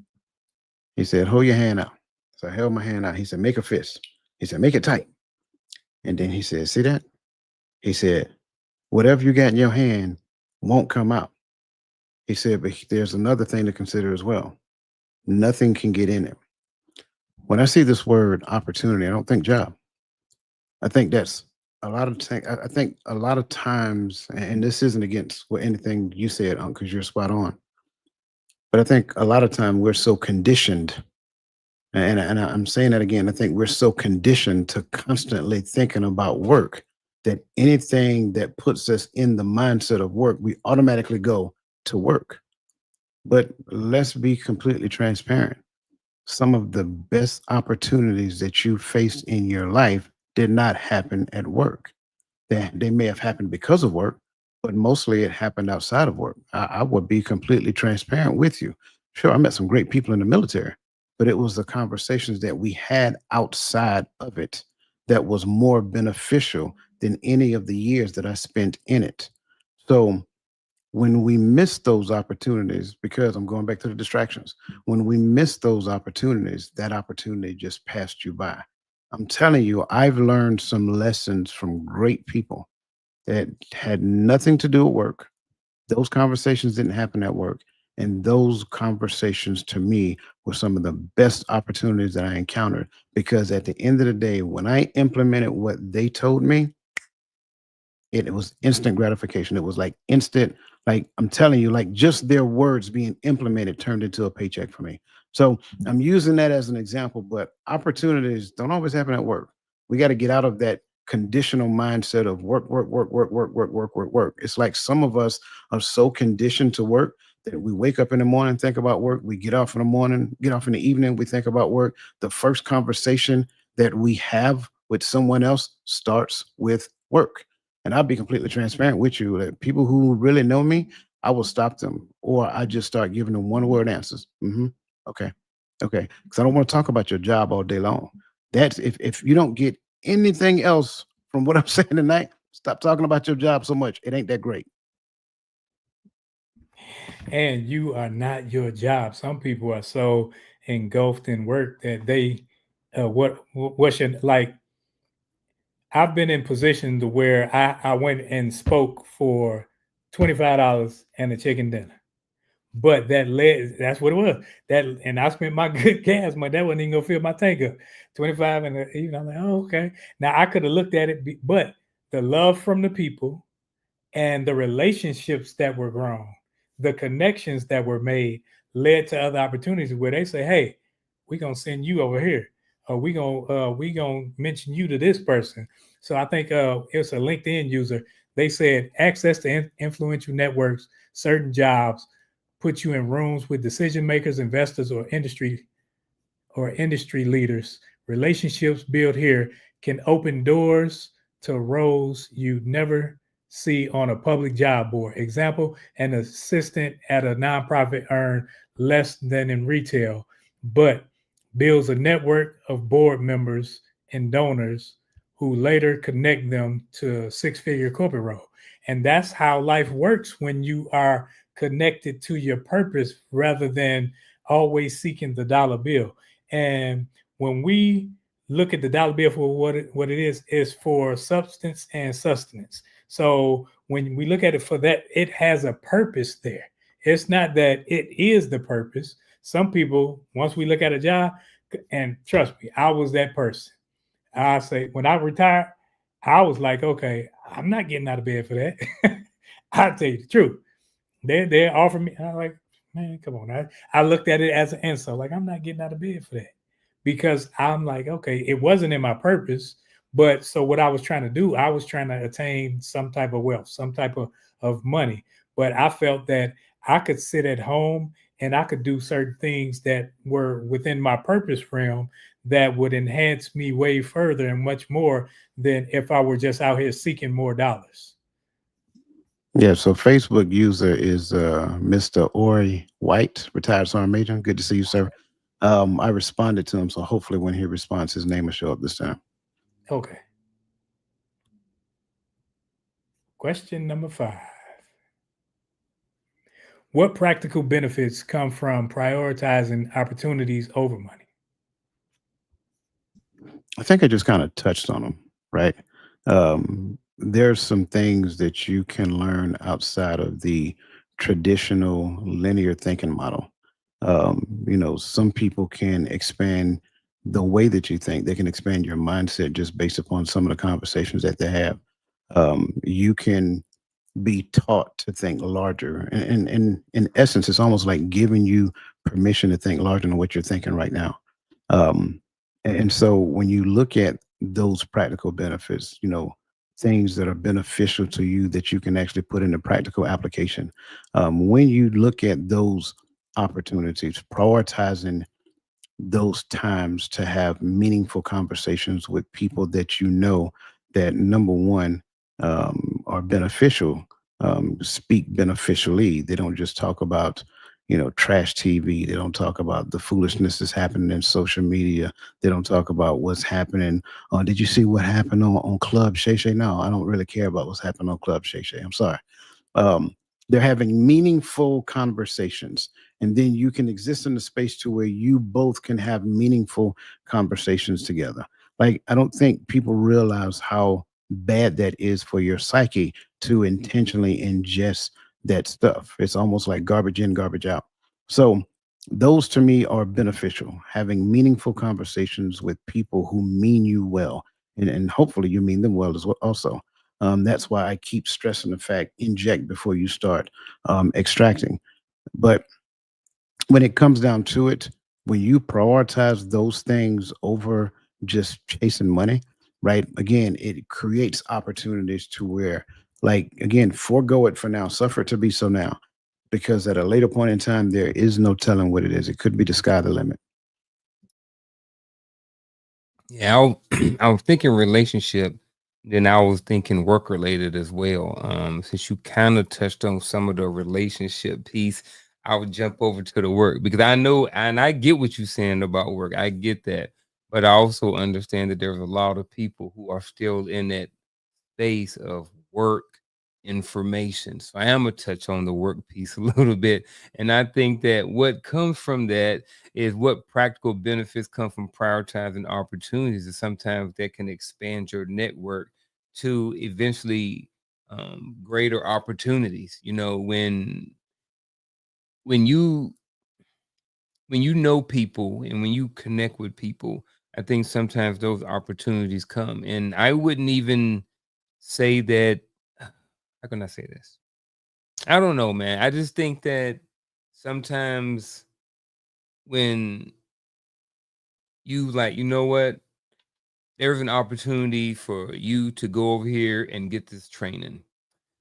He said, "Hold your hand out." So I held my hand out. He said, "Make a fist." He said, "Make it tight." And then he said, "See that?" He said, "Whatever you got in your hand won't come out." He said, "But there's another thing to consider as well. Nothing can get in it." When I see this word opportunity, I don't think job. I think that's a lot of I think a lot of times, and this isn't against what anything you said, because you're spot on. But I think a lot of time we're so conditioned, and I'm saying that again. I think we're so conditioned to constantly thinking about work that anything that puts us in the mindset of work, we automatically go to work. But let's be completely transparent. Some of the best opportunities that you faced in your life did not happen at work. They may have happened because of work, but mostly it happened outside of work. I would be completely transparent with you. Sure, I met some great people in the military, but it was the conversations that we had outside of it that was more beneficial than any of the years that I spent in it. So when we miss those opportunities, because I'm going back to the distractions, when we miss those opportunities, that opportunity just passed you by. I'm telling you, I've learned some lessons from great people that had nothing to do with work. Those conversations didn't happen at work. And those conversations to me were some of the best opportunities that I encountered, because at the end of the day, when I implemented what they told me, it was instant gratification. It was like instant, like I'm telling you, like just their words being implemented turned into a paycheck for me. So I'm using that as an example, but opportunities don't always happen at work. We got to get out of that conditional mindset of work, work, work, work, work, work, work, work, work. It's like some of us are so conditioned to work that we wake up in the morning, think about work. We get off in the morning, get off in the evening, we think about work. The first conversation that we have with someone else starts with work. And I'll be completely transparent with you that people who really know me, I will stop them, or I just start giving them one word answers. Okay. Okay. Because I don't want to talk about your job all day long. That's if you don't get anything else from what I'm saying tonight, stop talking about your job so much. It ain't that great.
And you are not your job. Some people are so engulfed in work that they, what should, like, I've been in position to where I went and spoke for $25 and a chicken dinner. But that's what it was. And I spent my good gas money. That wasn't even gonna fill my tank up. 25 and even I'm like, oh, okay. Now I could have looked at it, but the love from the people and the relationships that were grown, the connections that were made led to other opportunities where they say, hey, we're gonna send you over here, or we gonna mention you to this person. So I think it's a LinkedIn user. They said access to influential networks, certain jobs, put you in rooms with decision makers, investors, or industry leaders. Relationships built here can open doors to roles you never see on a public job board. Example, an assistant at a nonprofit earn less than in retail, but builds a network of board members and donors who later connect them to a six-figure corporate role. And that's how life works when you are connected to your purpose rather than always seeking the dollar bill. And when we look at the dollar bill for what it is for substance and sustenance. So when we look at it for that, it has a purpose there. It's not that it is the purpose. Some people, once we look at a job, and trust me, I was that person. I say when I retired, I was like, okay, I'm not getting out of bed for that. I'll tell you the truth. They offer me. I'm like, man, come on. I looked at it as an insult. Like, I'm not getting out of bed for that. Because I'm like, okay, it wasn't in my purpose. But so what I was trying to do, I was trying to attain some type of wealth, some type of money. But I felt that I could sit at home and I could do certain things that were within my purpose realm that would enhance me way further and much more than if I were just out here seeking more dollars.
Yeah, so Facebook user is Mr. Ori White, retired Sergeant Major. Good to see you, sir. I responded to him, so hopefully when he responds, his name will show up this time.
Okay. Question number 5. What practical benefits come from prioritizing opportunities over money?
I think I just kind of touched on them, right? There's some things that you can learn outside of the traditional linear thinking model. Some people can expand the way that you think. They can expand your mindset just based upon some of the conversations that they have. You can be taught to think larger. And in essence, it's almost like giving you permission to think larger than what you're thinking right now. Um, and so when you look at those practical benefits, things that are beneficial to you that you can actually put into practical application. When you look at those opportunities, prioritizing those times to have meaningful conversations with people that you know that number one are beneficial, speak beneficially. They don't just talk about trash TV. They don't talk about the foolishness that's happening in social media. They don't talk about what's happening. Did you see what happened on Club Shay Shay? No, I don't really care about what's happening on Club Shay Shay. I'm sorry. um, they're having meaningful conversations, and then you can exist in a space to where you both can have meaningful conversations together. Like, I don't think people realize how bad that is for your psyche to intentionally ingest that stuff. It's almost like garbage in, garbage out. So those to me are beneficial, having meaningful conversations with people who mean you well, and hopefully you mean them well as well also. That's why I keep stressing the fact, inject before you start extracting. But when it comes down to it, when you prioritize those things over just chasing money, right? Again, it creates opportunities to where, like, again, forego it for now, suffer it to be so now, because at a later point in time, there is no telling what it is. It could be the sky the limit.
Yeah, I was thinking relationship, then I was thinking work related as well. Since you kind of touched on some of the relationship piece, I would jump over to the work because I know and I get what you're saying about work. I get that. But I also understand that there's a lot of people who are still in that space of work information. So I am gonna touch on the work piece a little bit. And I think that what comes from that is what practical benefits come from prioritizing opportunities. And sometimes that can expand your network to eventually greater opportunities. When you know people and when you connect with people, I think sometimes those opportunities come. And I wouldn't even say that. How can I say this? I don't know, man. I just think that sometimes when you like, you know what, there's an opportunity for you to go over here and get this training.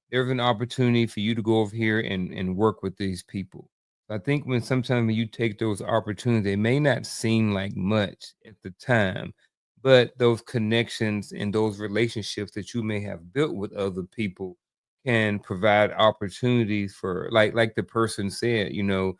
There's an opportunity for you to go over here and work with these people. I think sometimes when you take those opportunities, they may not seem like much at the time, but those connections and those relationships that you may have built with other people can provide opportunities for, like the person said, you know,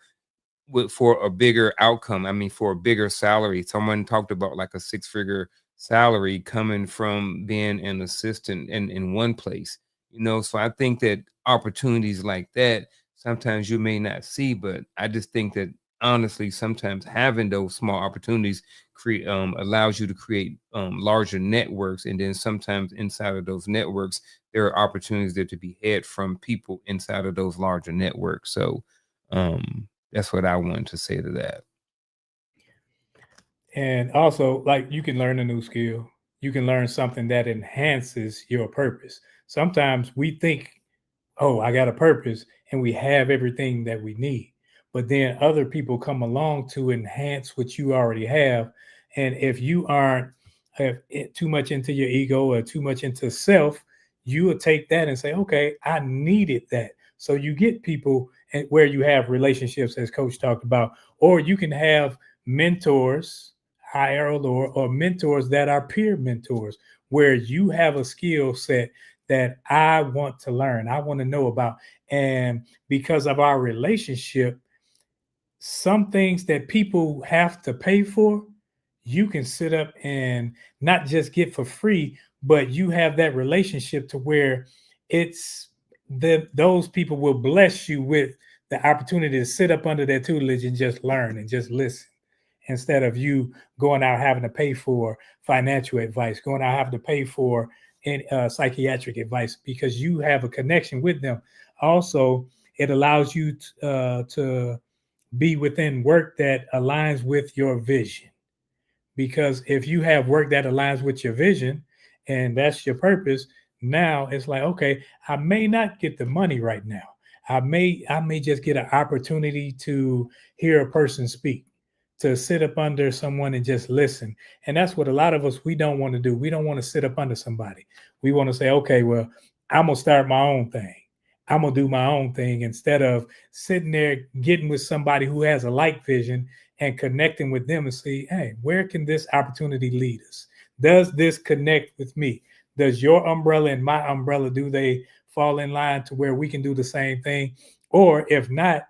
for a bigger outcome. I mean, for a bigger salary. Someone talked about like a 6-figure salary coming from being an assistant in one place, you know. So I think that opportunities like that sometimes you may not see, but I just think that honestly, sometimes having those small opportunities create allows you to create larger networks, and then sometimes inside of those networks there are opportunities that to be had from people inside of those larger networks. So that's what I wanted to say to that.
And also, like, you can learn a new skill. You can learn something that enhances your purpose. Sometimes we think, oh, I got a purpose, and we have everything that we need. But then other people come along to enhance what you already have. And if you aren't too much into your ego or too much into self, you will take that and say, okay, I needed that. So you get people where you have relationships, as Coach talked about, or you can have mentors, Harold, or mentors that are peer mentors, where you have a skill set that I want to learn, I want to know about. And because of our relationship, some things that people have to pay for, you can sit up and not just get for free, but you have that relationship to where it's those people will bless you with the opportunity to sit up under their tutelage and just learn and just listen, instead of you going out having to pay for financial advice, going out having to pay for psychiatric advice, because you have a connection with them. Also, it allows you to be within work that aligns with your vision. Because if you have work that aligns with your vision and that's your purpose, now it's like, okay, I may not get the money right now. I may just get an opportunity to hear a person speak, to sit up under someone and just listen. And that's what a lot of us, we don't want to do. We don't want to sit up under somebody. We want to say, okay, well, I'm going to start my own thing. I'm going to do my own thing, instead of sitting there getting with somebody who has a like vision and connecting with them and see, hey, where can this opportunity lead us? Does this connect with me? Does your umbrella and my umbrella, do they fall in line to where we can do the same thing? Or if not,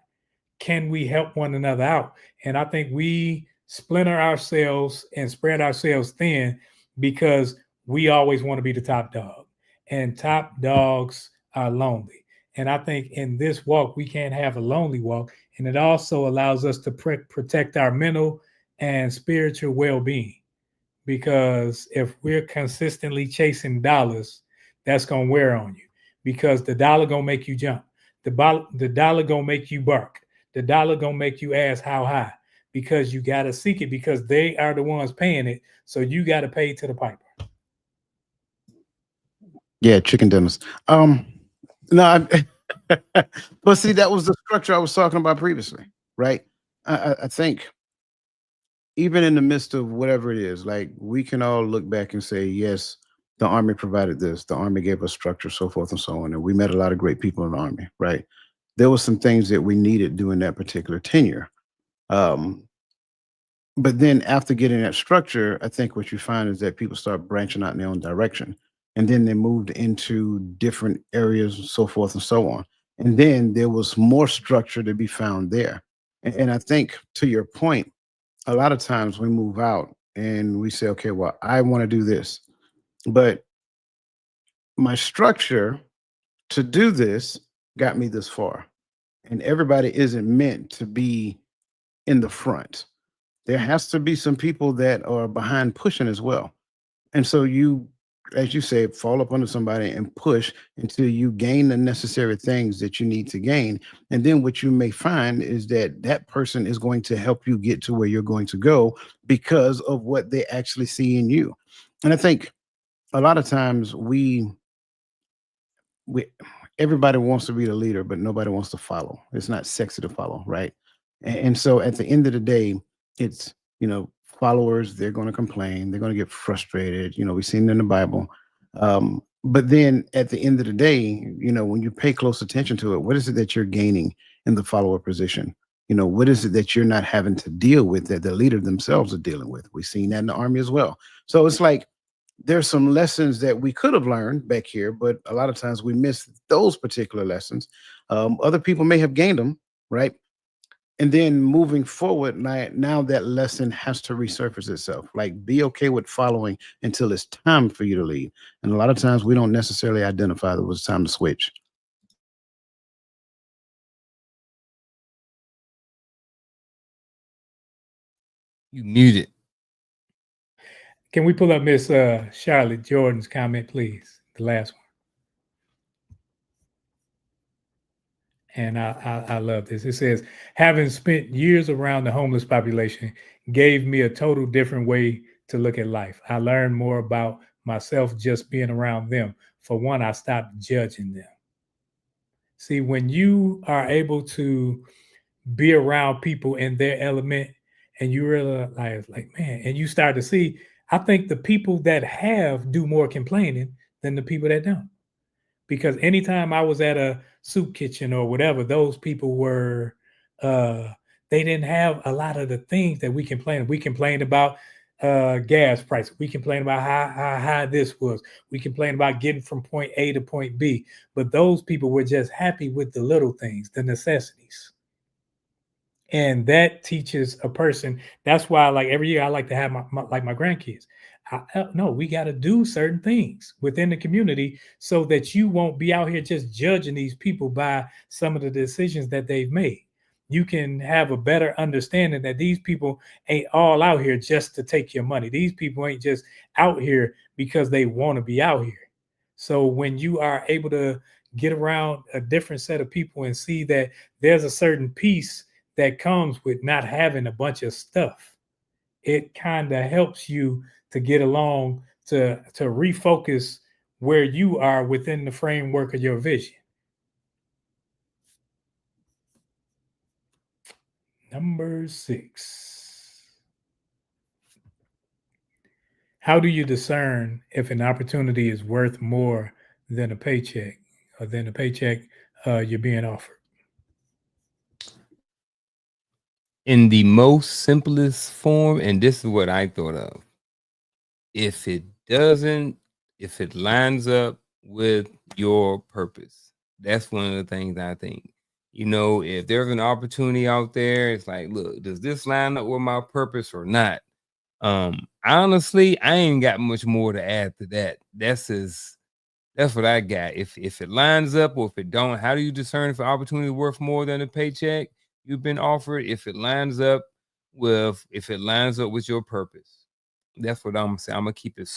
can we help one another out? And I think we splinter ourselves and spread ourselves thin because we always want to be the top dog, and top dogs are lonely. And I think in this walk, we can't have a lonely walk. And it also allows us to protect our mental and spiritual well-being. Because if we're consistently chasing dollars, that's going to wear on you, because the dollar going to make you jump. The dollar going to make you bark. The dollar going to make you ask how high, because you got to seek it, because they are the ones paying it. So you got to pay to the piper.
Yeah, chicken dinners. No, but see, that was the structure I was talking about previously, right? I think even in the midst of whatever it is, like, we can all look back and say, yes, the Army provided this, the Army gave us structure, so forth and so on. And we met a lot of great people in the Army, right? There were some things that we needed during that particular tenure. But then after getting that structure, I think what you find is that people start branching out in their own direction. And then they moved into different areas, so forth and so on. And then there was more structure to be found there. And I think, to your point, a lot of times we move out and we say, okay, well, I want to do this, but my structure to do this got me this far. And everybody isn't meant to be in the front. There has to be some people that are behind pushing as well. And so you, as you say, fall up under somebody and push until you gain the necessary things that you need to gain. And then what you may find is that that person is going to help you get to where you're going to go because of what they actually see in you. And I think a lot of times we everybody wants to be the leader, but nobody wants to follow. It's not sexy to follow, right? And so at the end of the day, it's, followers, they're going to complain, they're going to get frustrated. We've seen it in the Bible. But then at the end of the day, when you pay close attention to it, what is it that you're gaining in the follower position? What is it that you're not having to deal with that the leader themselves are dealing with? We've seen that in the Army as well. So it's like, there's some lessons that we could have learned back here, but a lot of times we miss those particular lessons. Other people may have gained them, right? And then moving forward, now that lesson has to resurface itself. Like, be okay with following until it's time for you to leave. And a lot of times we don't necessarily identify that it was time to switch.
You muted.
Can we pull up Miss Charlotte Jordan's comment, please? The last one. And I love this. It says, having spent years around the homeless population gave me a total different way to look at life. I learned more about myself just being around them. For one, I stopped judging them. See, when you are able to be around people in their element and you realize, like, man, and you start to see, I think the people that have do more complaining than the people that don't. Because anytime I was at a soup kitchen or whatever, those people were, they didn't have a lot of the things that we complained. We complained about gas prices. We complained about how high this was. We complained about getting from point A to point B. But those people were just happy with the little things, the necessities. And that teaches a person. That's why, like, every year I like to have my grandkids. No, we got to do certain things within the community so that you won't be out here just judging these people by some of the decisions that they've made. You can have a better understanding that these people ain't all out here just to take your money. These people ain't just out here because they want to be out here. So when you are able to get around a different set of people and see that there's a certain peace that comes with not having a bunch of stuff, it kind of helps you to get along, to refocus where you are within the framework of your vision. Number 6. How do you discern if an opportunity is worth more than a paycheck or than the paycheck you're being offered?
In the most simplest form, and this is what I thought of. If it lines up with your purpose, that's one of the things I think. If there's an opportunity out there, it's like, look, does this line up with my purpose or not? Honestly, I ain't got much more to add to that. That's what I got. If it lines up or if it don't, how do you discern if an opportunity is worth more than a paycheck you've been offered? If it lines up with your purpose. That's what I'm gonna say. I'm gonna keep it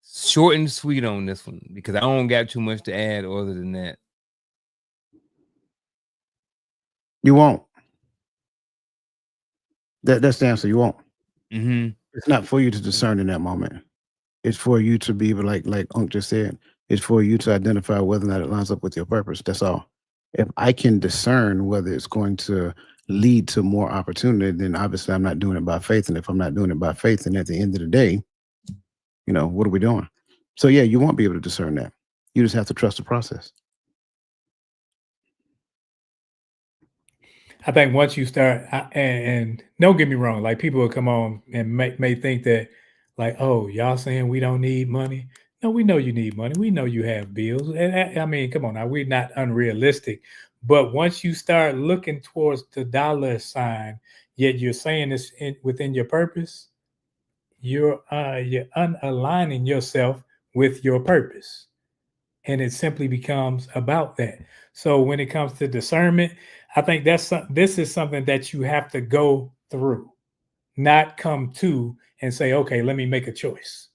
short and sweet on this one because I don't got too much to add other than that.
You won't. That's the answer. You won't.
Mm-hmm.
It's not for you to discern in that moment. It's for you to be like Unc just said. It's for you to identify whether or not it lines up with your purpose. That's all. If I can discern whether it's going to lead to more opportunity, then obviously I'm not doing it by faith. And if I'm not doing it by faith, then at the end of the day, what are we doing? So yeah, you won't be able to discern that. You just have to trust the process.
I think once you start, and don't get me wrong, like, people will come on and may think that, like, oh, y'all saying we don't need money. No, we know you need money. We know you have bills. And I mean, come on now, we're not unrealistic. But once you start looking towards the dollar sign, yet you're saying this within your purpose, you're unaligning yourself with your purpose. And it simply becomes about that. So when it comes to discernment, I think this is something that you have to go through, not come to and say, okay, let me make a choice.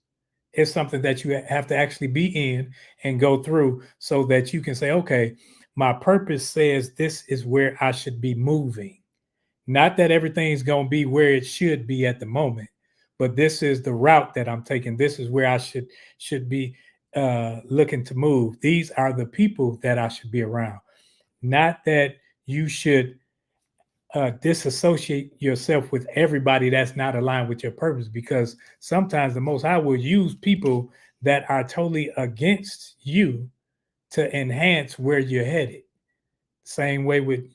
It's something that you have to actually be in and go through so that you can say, okay, my purpose says this is where I should be moving. Not that everything's going to be where it should be at the moment, but this is the route that I'm taking. This is where I should be looking to move. These are the people that I should be around. Not that you should disassociate yourself with everybody that's not aligned with your purpose, because sometimes the Most High will use people that are totally against you to enhance where you're headed. Same way with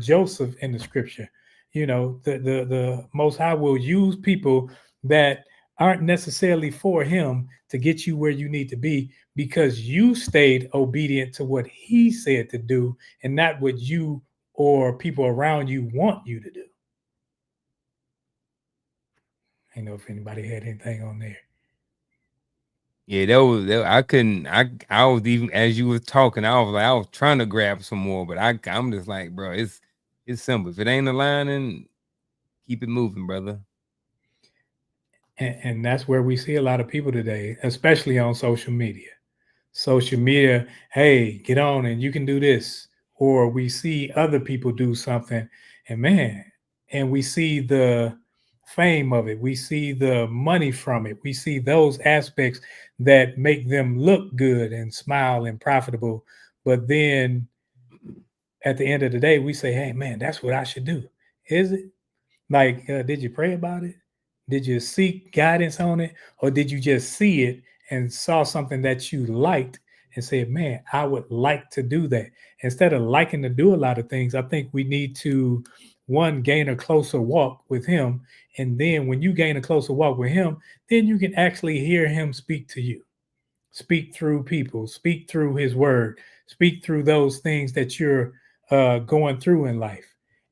Joseph in the scripture. The Most High will use people that aren't necessarily for him to get you where you need to be, because you stayed obedient to what he said to do and not what you or people around you want you to do. I don't know if anybody had anything on there.
Yeah, I couldn't. I was, even as you was talking, I was trying to grab some more, but I'm just like, bro, it's simple. If it ain't aligning, keep it moving, brother.
And that's where we see a lot of people today, especially on social media. Social media, hey, get on and you can do this. Or we see other people do something, and man, and we see the fame of it. We see the money from it. We see those aspects that make them look good and smile and profitable. But then at the end of the day, we say, hey, man, that's what I should do. Is it? Like, did you pray about it? Did you seek guidance on it? Or did you just see it and saw something that you liked and said, man, I would like to do that? Instead of liking to do a lot of things, I think we need to, one, gain a closer walk with him. And then when you gain a closer walk with him, then you can actually hear him speak to you, speak through people, speak through his word, speak through those things that you're going through in life.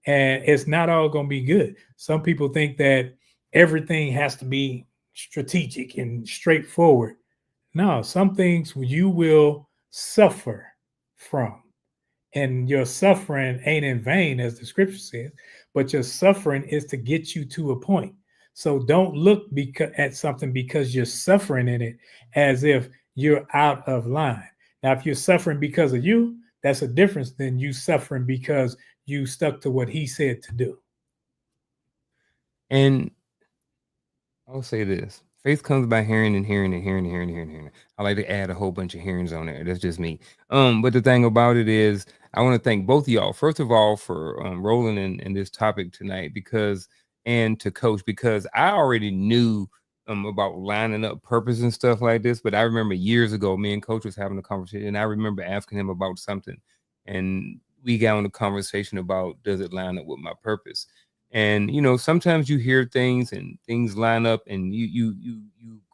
And it's not all going to be good. Some people think that everything has to be strategic and straightforward. No, some things you will suffer from. And your suffering ain't in vain, as the scripture says, but your suffering is to get you to a point. So don't look at something because you're suffering in it as if you're out of line. Now, if you're suffering because of you, that's a difference than you suffering because you stuck to what he said to do.
And I'll say this: faith comes by hearing and hearing and hearing and hearing and hearing and hearing. I like to add a whole bunch of hearings on there. That's just me. But the thing about it is, I want to thank both of y'all, first of all, for rolling in this topic tonight, and to Coach, because I already knew about lining up purpose and stuff like this. But I remember years ago, me and Coach was having a conversation, and I remember asking him about something, and we got on a conversation about, does it line up with my purpose? And sometimes you hear things and things line up, and you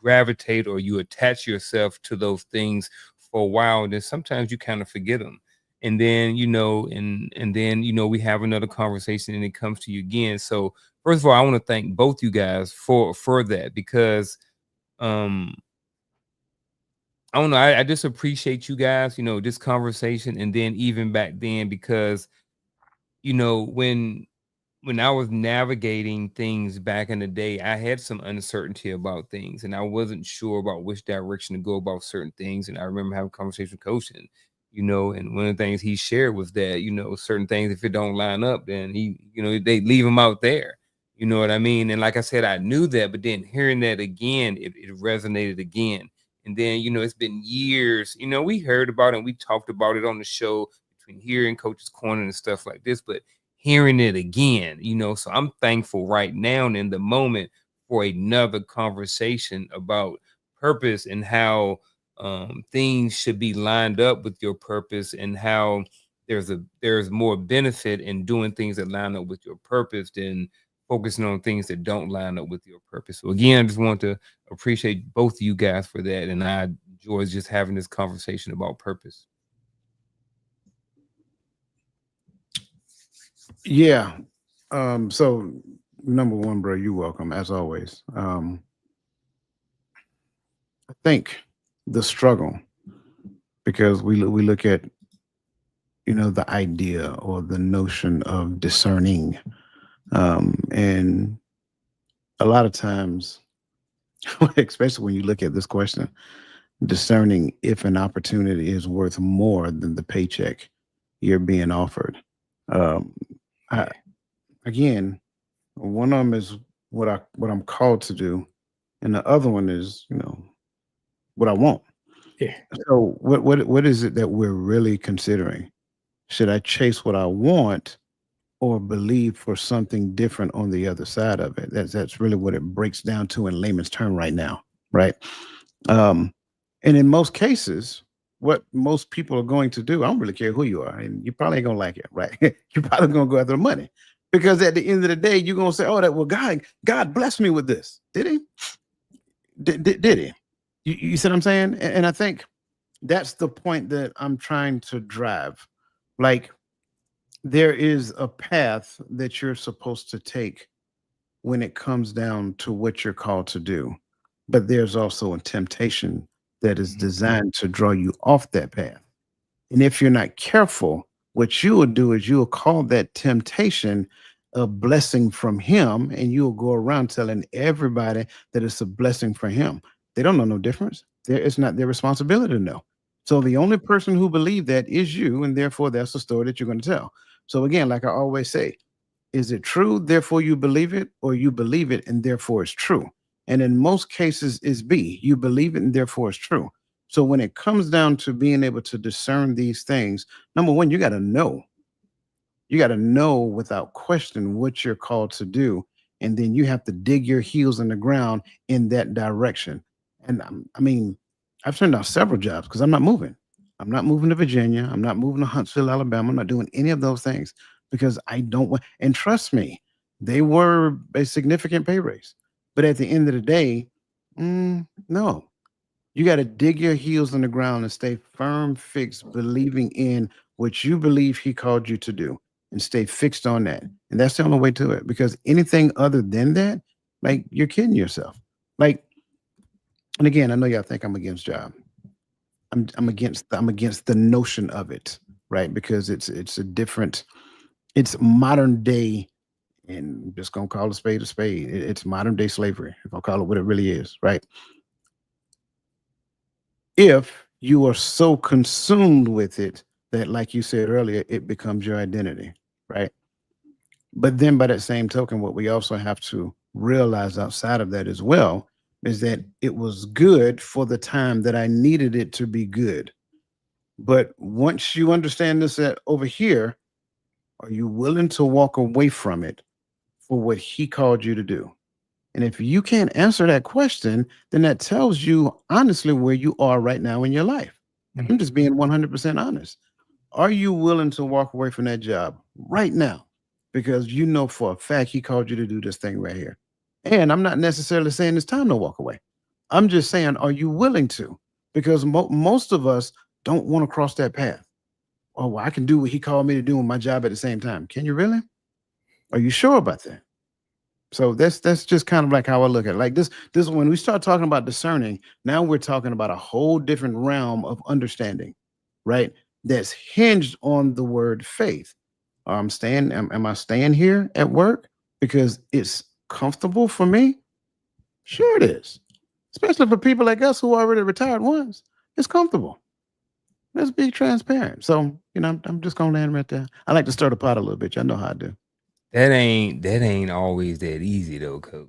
gravitate or you attach yourself to those things for a while, and then sometimes you kind of forget them. And then and then we have another conversation and it comes to you again. So first of all, I want to thank both you guys for that, because I don't know, I just appreciate you guys, this conversation. And then even back then, because when I was navigating things back in the day, I had some uncertainty about things, and I wasn't sure about which direction to go about certain things. And I remember having a conversation with Coach, and and one of the things he shared was that certain things, if it don't line up, then they leave them out there. You know what I mean? And like I said, I knew that, but then hearing that again, it resonated again. And then it's been years. We heard about it and we talked about it on the show between here and Coach's Corner and stuff like this, but hearing it again, so I'm thankful right now and in the moment for another conversation about purpose and how things should be lined up with your purpose, and how there's more benefit in doing things that line up with your purpose than focusing on things that don't line up with your purpose. So again, I just want to appreciate both of you guys for that, and I enjoy just having this conversation about purpose.
Yeah. So number one, bro, you're welcome as always. I think the struggle, because we look at the idea or the notion of discerning, and a lot of times, especially when you look at this question, discerning if an opportunity is worth more than the paycheck you're being offered. Again, one of them is what I'm called to do, and the other one is what I want.
Yeah.
So what is it that we're really considering? Should I chase what I want, or believe for something different on the other side of it? That's really what it breaks down to in layman's term right now, right? And in most cases, what most people are going to do, I don't really care who you are, and you probably ain't gonna like it, right? You're probably gonna go after the money, because at the end of the day, you're gonna say, "Oh, God blessed me with this, did He?" Did he? You see what I'm saying? And I think that's the point that I'm trying to drive. Like, there is a path that you're supposed to take when it comes down to what you're called to do. But there's also a temptation that is designed to draw you off that path. And if you're not careful, what you will do is you will call that temptation a blessing from him, and you'll go around telling everybody that it's a blessing for him. They don't know no difference. It's not their responsibility to know. So the only person who believe that is you, and therefore that's the story that you're going to tell. So again, like I always say, is it true, therefore you believe it, or you believe it and therefore it's true? And in most cases, it's B. You believe it and therefore it's true. So when it comes down to being able to discern these things, number one, you got to know. You got to know without question what you're called to do. And then you have to dig your heels in the ground in that direction. And I mean, I've turned down several jobs because I'm not moving. I'm not moving to Virginia. I'm not moving to Huntsville, Alabama. I'm not doing any of those things because I don't want, and trust me, they were a significant pay raise. But at the end of the day, no. You got to dig your heels in the ground and stay firm, fixed, believing in what you believe he called you to do and stay fixed on that. And that's the only way to it, because anything other than that, like, you're kidding yourself. Like, and again, I know y'all think I'm against job. I'm against the notion of it, right? Because it's modern day, and I'm just gonna call a spade a spade. It's modern day slavery, if I'll call it what it really is, right? If you are so consumed with it that, like you said earlier, it becomes your identity, right? But then by that same token, what we also have to realize outside of that as well is that it was good for the time that I needed it to be good. But once you understand this over here, are you willing to walk away from it for what he called you to do? And if you can't answer that question, then that tells you honestly where you are right now in your life. I'm just being 100% honest. Are you willing to walk away from that job right now? Because you know for a fact he called you to do this thing right here. And I'm not necessarily saying it's time to walk away. I'm just saying, are you willing to? Because most of us don't want to cross that path. Oh, well, I can do what he called me to do in my job at the same time. Can you really? Are you sure about that? So that's just kind of like how I look at it. Like this when we start talking about discerning, now we're talking about a whole different realm of understanding, right? That's hinged on the word faith. Am I staying here at work because it's comfortable for me? Sure it is. Especially for people like us who already retired once. It's comfortable. Let's be transparent. So, I'm just gonna land right there. I like to stir the pot a little bit. Y'all know how I do.
That ain't always that easy though, coach.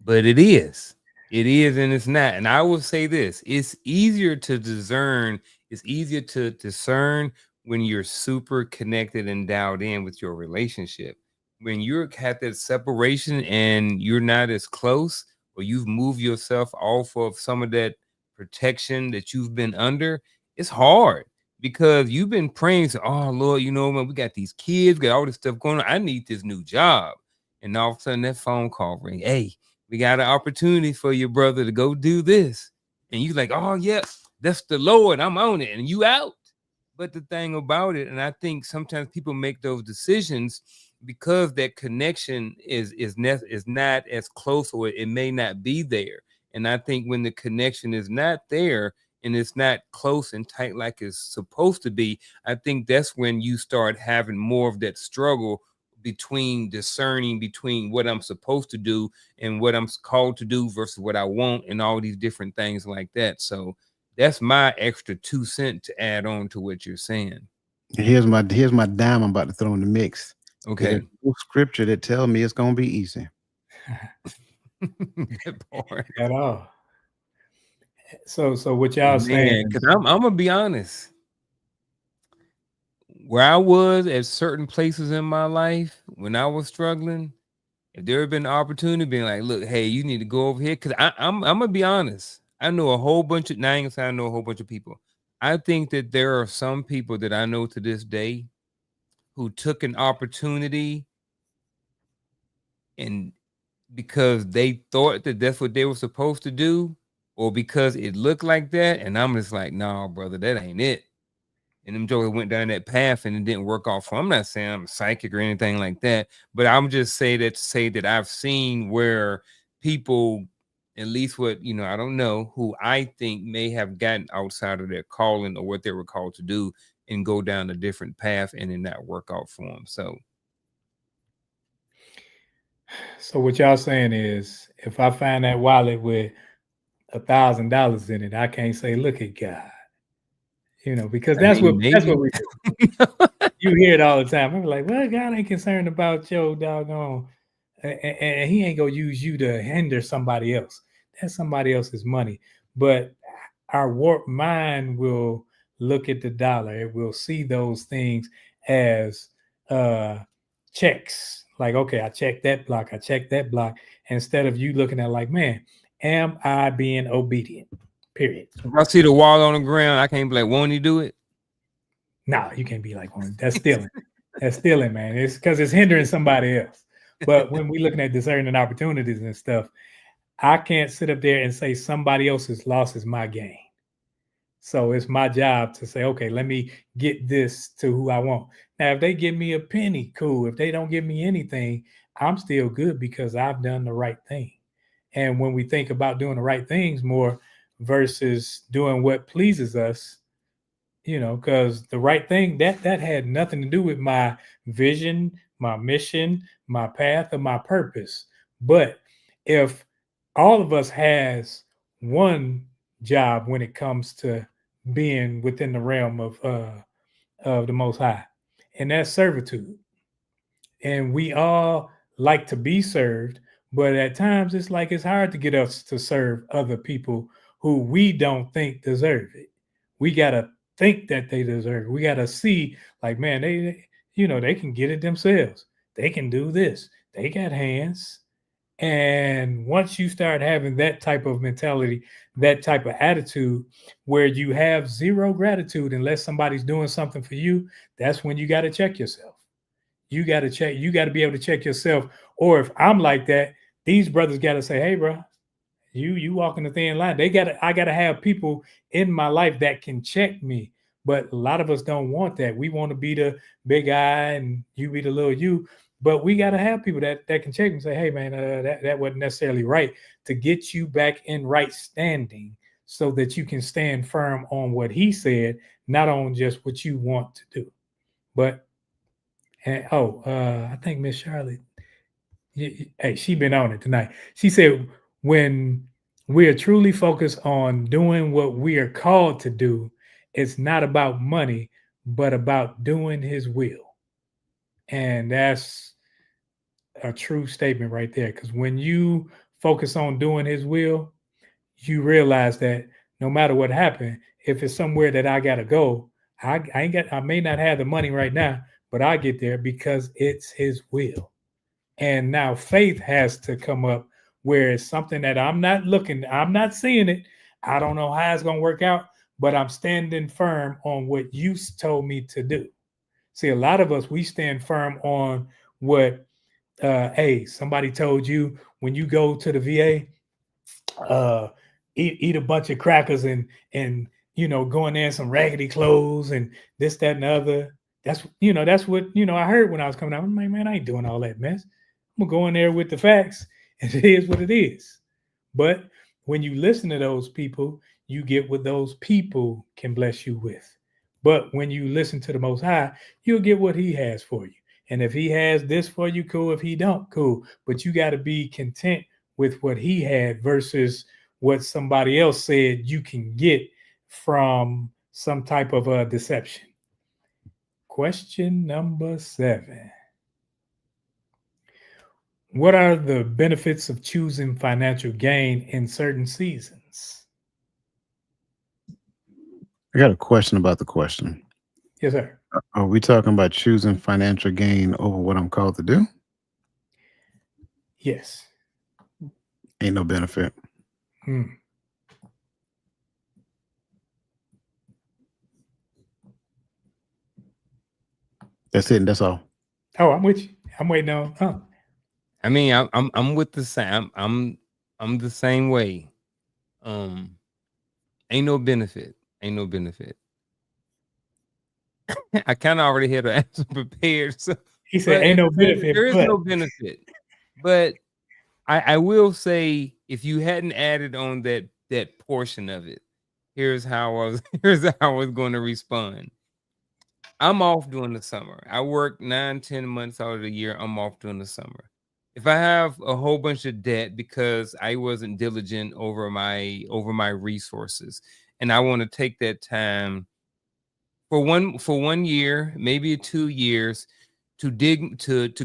But it is. It is and it's not. And I will say this, it's easier to discern, it's easier to discern when you're super connected and dialed in with your relationship. When you're at that separation and you're not as close, or you've moved yourself off of some of that protection that you've been under, it's hard. Because you've been praying, so, oh Lord, man, we got these kids, got all this stuff going on. I need this new job. And all of a sudden that phone call ring. Hey, we got an opportunity for your brother to go do this. And you like, oh yeah, that's the Lord. I'm on it. And you out. But the thing about it, and I think sometimes people make those decisions because that connection is not as close, or it may not be there. And I think when the connection is not there, and it's not close and tight like it's supposed to be, I think that's when you start having more of that struggle between discerning between what I'm supposed to do and what I'm called to do versus what I want, and all these different things like that. So that's my extra 2 cents to add on to what you're saying.
Here's my dime I'm about to throw in the mix.
Okay.
There's no scripture that tell me it's gonna be easy.
At all. So what y'all saying?
Because I'm gonna be honest. Where I was at certain places in my life when I was struggling, if there had been an opportunity being like, look, hey, you need to go over here. Because I'm gonna be honest. I know a whole bunch of now I ain't gonna say I know a whole bunch of people. I think that there are some people that I know to this day who took an opportunity and because they thought that that's what they were supposed to do, or because it looked like that. And I'm just like, no, brother, that ain't it. And them jokers went down that path and it didn't work out for them. I'm not saying I'm psychic or anything like that, but I'm just saying that to say that I've seen where people, at least what, I don't know, who I think may have gotten outside of their calling or what they were called to do and go down a different path and then not work out for them. So
what y'all saying is, if I find that wallet with $1,000 in it, I can't say, "Look at God," because that's what we do. You hear it all the time. I'm like, "Well, God ain't concerned about your doggone, and He ain't gonna use you to hinder somebody else. That's somebody else's money." But our warped mind will look at the dollar. It will see those things as checks. Like, okay, I checked that block. I checked that block. Instead of you looking at like, man, am I being obedient? Period.
If I see the wall on the ground, I can't be like, won't he do it?
No, you can't be like, well, that's stealing. That's stealing, man. It's because it's hindering somebody else. But when we're looking at discerning opportunities and stuff, I can't sit up there and say somebody else's loss is my gain. So it's my job to say, okay, let me get this to who I want. Now, if they give me a penny, cool. If they don't give me anything, I'm still good because I've done the right thing. And when we think about doing the right things more versus doing what pleases us, because the right thing that had nothing to do with my vision, my mission, my path, or my purpose. But if all of us has one job when it comes to being within the realm of the Most High, and that's servitude. And we all like to be served, but at times it's like it's hard to get us to serve other people who we don't think deserve it. We gotta think that they deserve it. We gotta see, like, man, they can get it themselves. They can do this. They got hands. And once you start having that type of mentality, that type of attitude where you have zero gratitude unless somebody's doing something for you, that's when you got to check yourself. You got to be able to check yourself. Or if I'm like that, these brothers got to say, hey, bro, you walking the thin line. I got to have people in my life that can check me. But a lot of us don't want that. We want to be the big guy and you be the little you. But we got to have people that can check and say, hey, man, that wasn't necessarily right, to get you back in right standing so that you can stand firm on what he said, not on just what you want to do. But, I think Miss Charlotte, hey, she been on it tonight. She said, when we are truly focused on doing what we are called to do, it's not about money, but about doing his will. And that's a true statement right there. Because when you focus on doing his will, you realize that no matter what happened, if it's somewhere that I gotta go, I may not have the money right now, but I get there because it's his will. And now faith has to come up where it's something that I'm not seeing it. I don't know how it's gonna work out, but I'm standing firm on what you told me to do. See, a lot of us, we stand firm on what, hey, somebody told you when you go to the VA, eat a bunch of crackers and go in there in some raggedy clothes and this, that, and the other. That's what I heard when I was coming out. I'm like, man, I ain't doing all that mess. I'm gonna go in there with the facts, and it is what it is. But when you listen to those people, you get what those people can bless you with. But when you listen to the Most High, you'll get what he has for you. And if he has this for you, cool. If he don't, cool. But you got to be content with what he had versus what somebody else said you can get from some type of a deception. Question number 7. What are the benefits of choosing financial gain in certain seasons?
I got a question about the question.
Yes, sir.
Are we talking about choosing financial gain over what I'm called to do?
Yes.
Ain't no benefit. That's it. And that's all.
Oh, I'm with you. I'm waiting on.
I mean, I'm with the same. I'm the same way. Ain't no benefit. Ain't no benefit. I kind of already had an answer prepared. So,
He said, "Ain't no benefit,
there is
but
no benefit. But I will say, if you hadn't added on that portion of it, here's how I was going to respond. I'm off during the summer. I work 9-10 months out of the year. I'm off during the summer. If I have a whole bunch of debt because I wasn't diligent over my resources, and I want to take that time for 1 year, maybe 2 years, to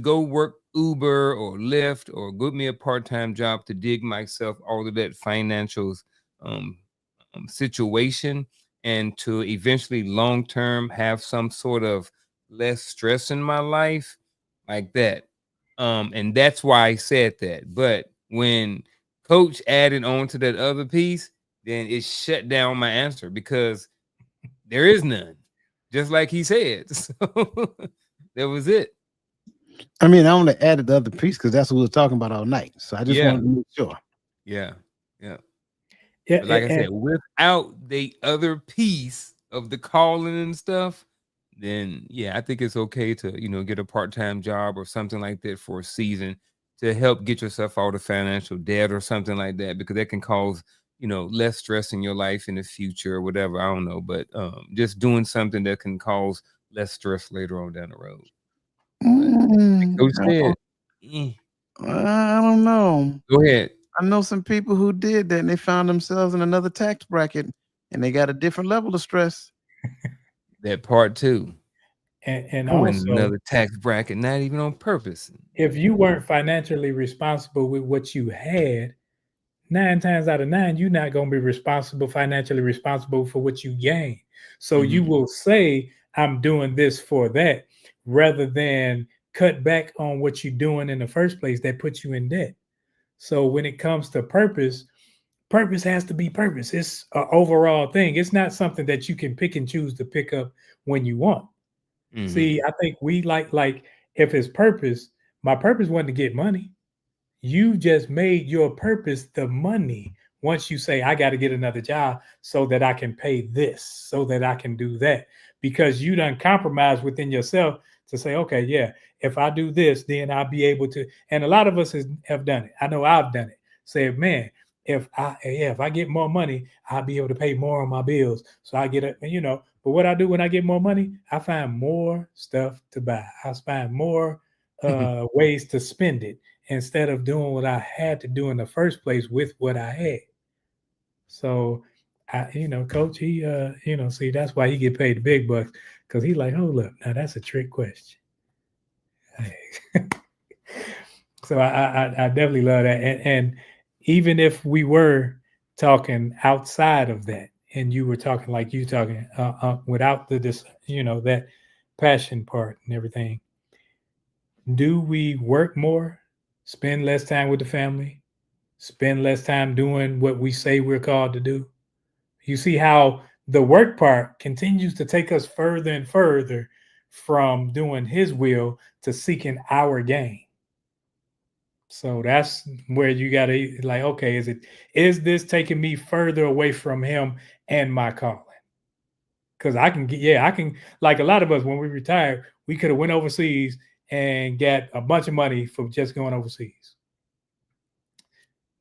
go work Uber or Lyft or get me a part-time job to dig myself out of that financial um, situation, and to eventually long term have some sort of less stress in my life, like that. And that's why I said that. But when Coach added on to that other piece, then it shut down my answer, because there is none, just like he said. So that was it.
I mean, I only added the other piece because that's what we were talking about all night. So I just
Yeah.
wanted to make sure.
Yeah.
yeah,
But like I
and-
said, without the other piece of the calling and stuff, then yeah, I think it's okay to, get a part-time job or something like that for a season to help get yourself out of financial debt or something like that, because that can cause, less stress in your life in the future or whatever. I don't know, but just doing something that can cause less stress later on down the road.
Mm,
Coach said,
I don't know.
go ahead.
I know some people who did that and they found themselves in another tax bracket and they got a different level of stress.
That part too.
and
I went in
also,
another tax bracket, not even on purpose.
if you weren't financially responsible with what you had, 9 times out of 9, you're not going to be financially responsible for what you gain. So you will say, I'm doing this for that, rather than cut back on what you're doing in the first place that puts you in debt. So when it comes to purpose has to be purpose. It's an overall thing. It's not something that you can pick and choose to pick up when you want. See, I think we like if it's purpose, my purpose wasn't to get money. You just made your purpose the money. Once you say, I got to get another job so that I can pay this, so that I can do that, because you done compromise within yourself to say, okay, yeah, if I do this, then I'll be able to. And a lot of us have done it. I know I've done it. Say, man, if I get more money, I'll be able to pay more on my bills. So I get it, But what I do when I get more money, I find more stuff to buy. I find more ways to spend it, instead of doing what I had to do in the first place with what I had. So Coach, he see, that's why he get paid the big bucks, because he like, hold up, now that's a trick question. So I definitely love that. And even if we were talking outside of that, and you were talking like you talking without that passion part and everything, do we work more, spend less time with the family, spend less time doing what we say we're called to do? You see how the work part continues to take us further and further from doing his will to seeking our gain. So that's where you got to like, okay, is this taking me further away from him and my calling? Because I can, like a lot of us, when we retired, we could have went overseas and get a bunch of money for just going overseas.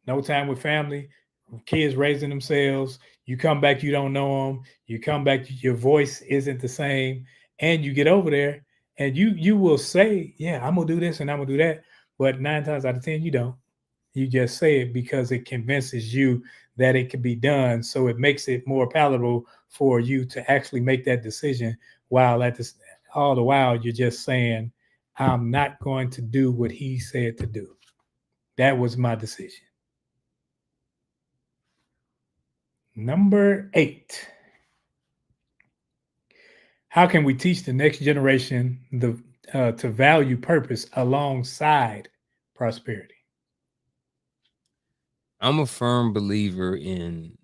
No time with family, kids raising themselves. You come back, you don't know them. You come back, your voice isn't the same, and you get over there, and you will say, "Yeah, I'm gonna do this and I'm gonna do that," but 9 times out of 10, you don't. You just say it because it convinces you that it can be done, so it makes it more palatable for you to actually make that decision. While all the while, you're just saying, "I'm not going to do what he said to do. That was my decision." Number 8. How can we teach the next generation to value purpose alongside prosperity?
I'm a firm believer in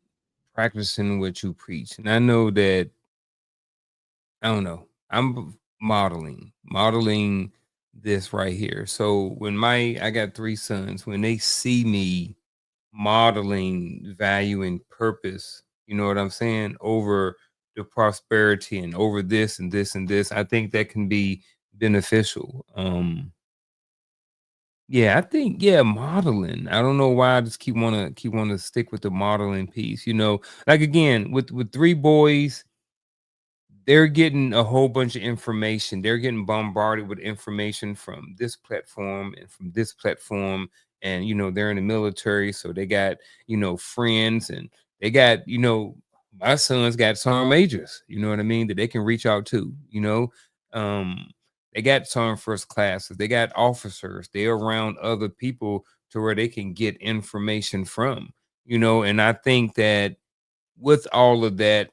practicing what you preach. And I know that, I don't know, I'm modeling this right here. So when I got 3 sons, when they see me modeling value and purpose, you know what I'm saying, over the prosperity and over this and this and this, I think that can be beneficial. Yeah, I think, yeah, modeling. I don't know why I just keep wanna stick with the modeling piece, you know? Like, again, with 3 boys, they're getting a whole bunch of information. They're getting bombarded with information from this platform and from this platform. And, you know, they're in the military. So they got, you know, friends, and they got, you know, my sons got sergeant majors, you know what I mean, that they can reach out to, you know. Um, they got sergeant first classes, they got officers, they're around other people to where they can get information from, you know. And I think that with all of that,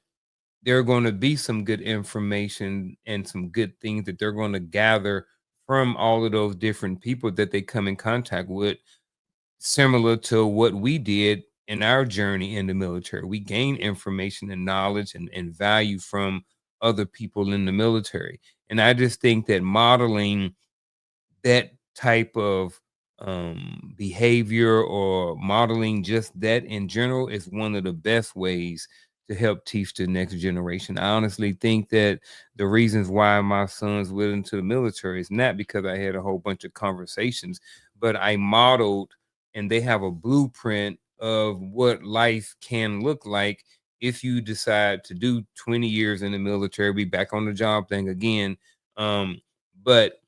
there are going to be some good information and some good things that they're going to gather from all of those different people that they come in contact with, similar to what we did in our journey in the military. We gain information and knowledge and value from other people in the military. And I just think that modeling that type of behavior, or modeling just that in general, is one of the best ways to help teach the next generation. I honestly think that the reasons why my sons went into the military is not because I had a whole bunch of conversations, but I modeled, and they have a blueprint of what life can look like if you decide to do 20 years in the military, be back on the job thing again. But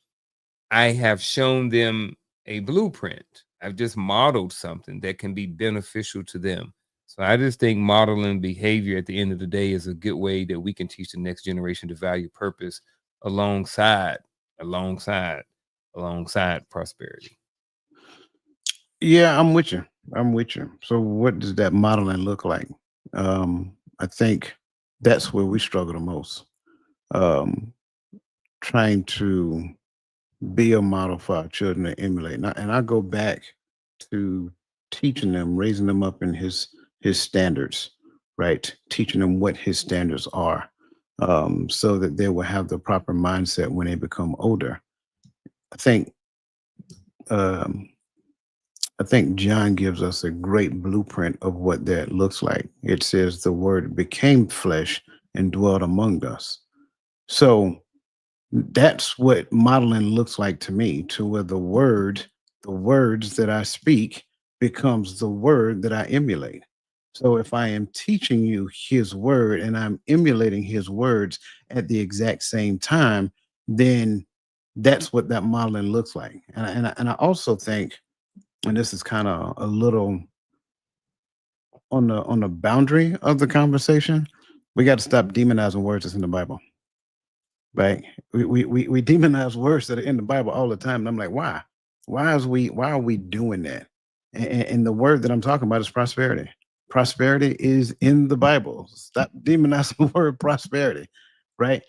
I have shown them a blueprint. I've just modeled something that can be beneficial to them. So I just think modeling behavior at the end of the day is a good way that we can teach the next generation to value purpose alongside, alongside, alongside prosperity.
Yeah, I'm with you. I'm with you. So what does that modeling look like? I think that's where we struggle the most. Um, Trying to be a model for our children to emulate. And I go back to teaching them, raising them up in his standards, right? Teaching them what his standards are, so that they will have the proper mindset when they become older. I think um, I think John gives us a great blueprint of what that looks like. It says the word became flesh and dwelt among us. So that's what modeling looks like to me, to where the words that I speak becomes the word that I emulate. So if I am teaching you his word and I'm emulating his words at the exact same time, then that's what that modeling looks like. And I also think, and this is kind of a little on the boundary of the conversation, we got to stop demonizing words that's in the Bible. Right? We demonize words that are in the Bible all the time. And I'm like, why? Why are we doing that? And the word that I'm talking about is prosperity. Prosperity is in the Bible. Stop demonizing the word prosperity, right?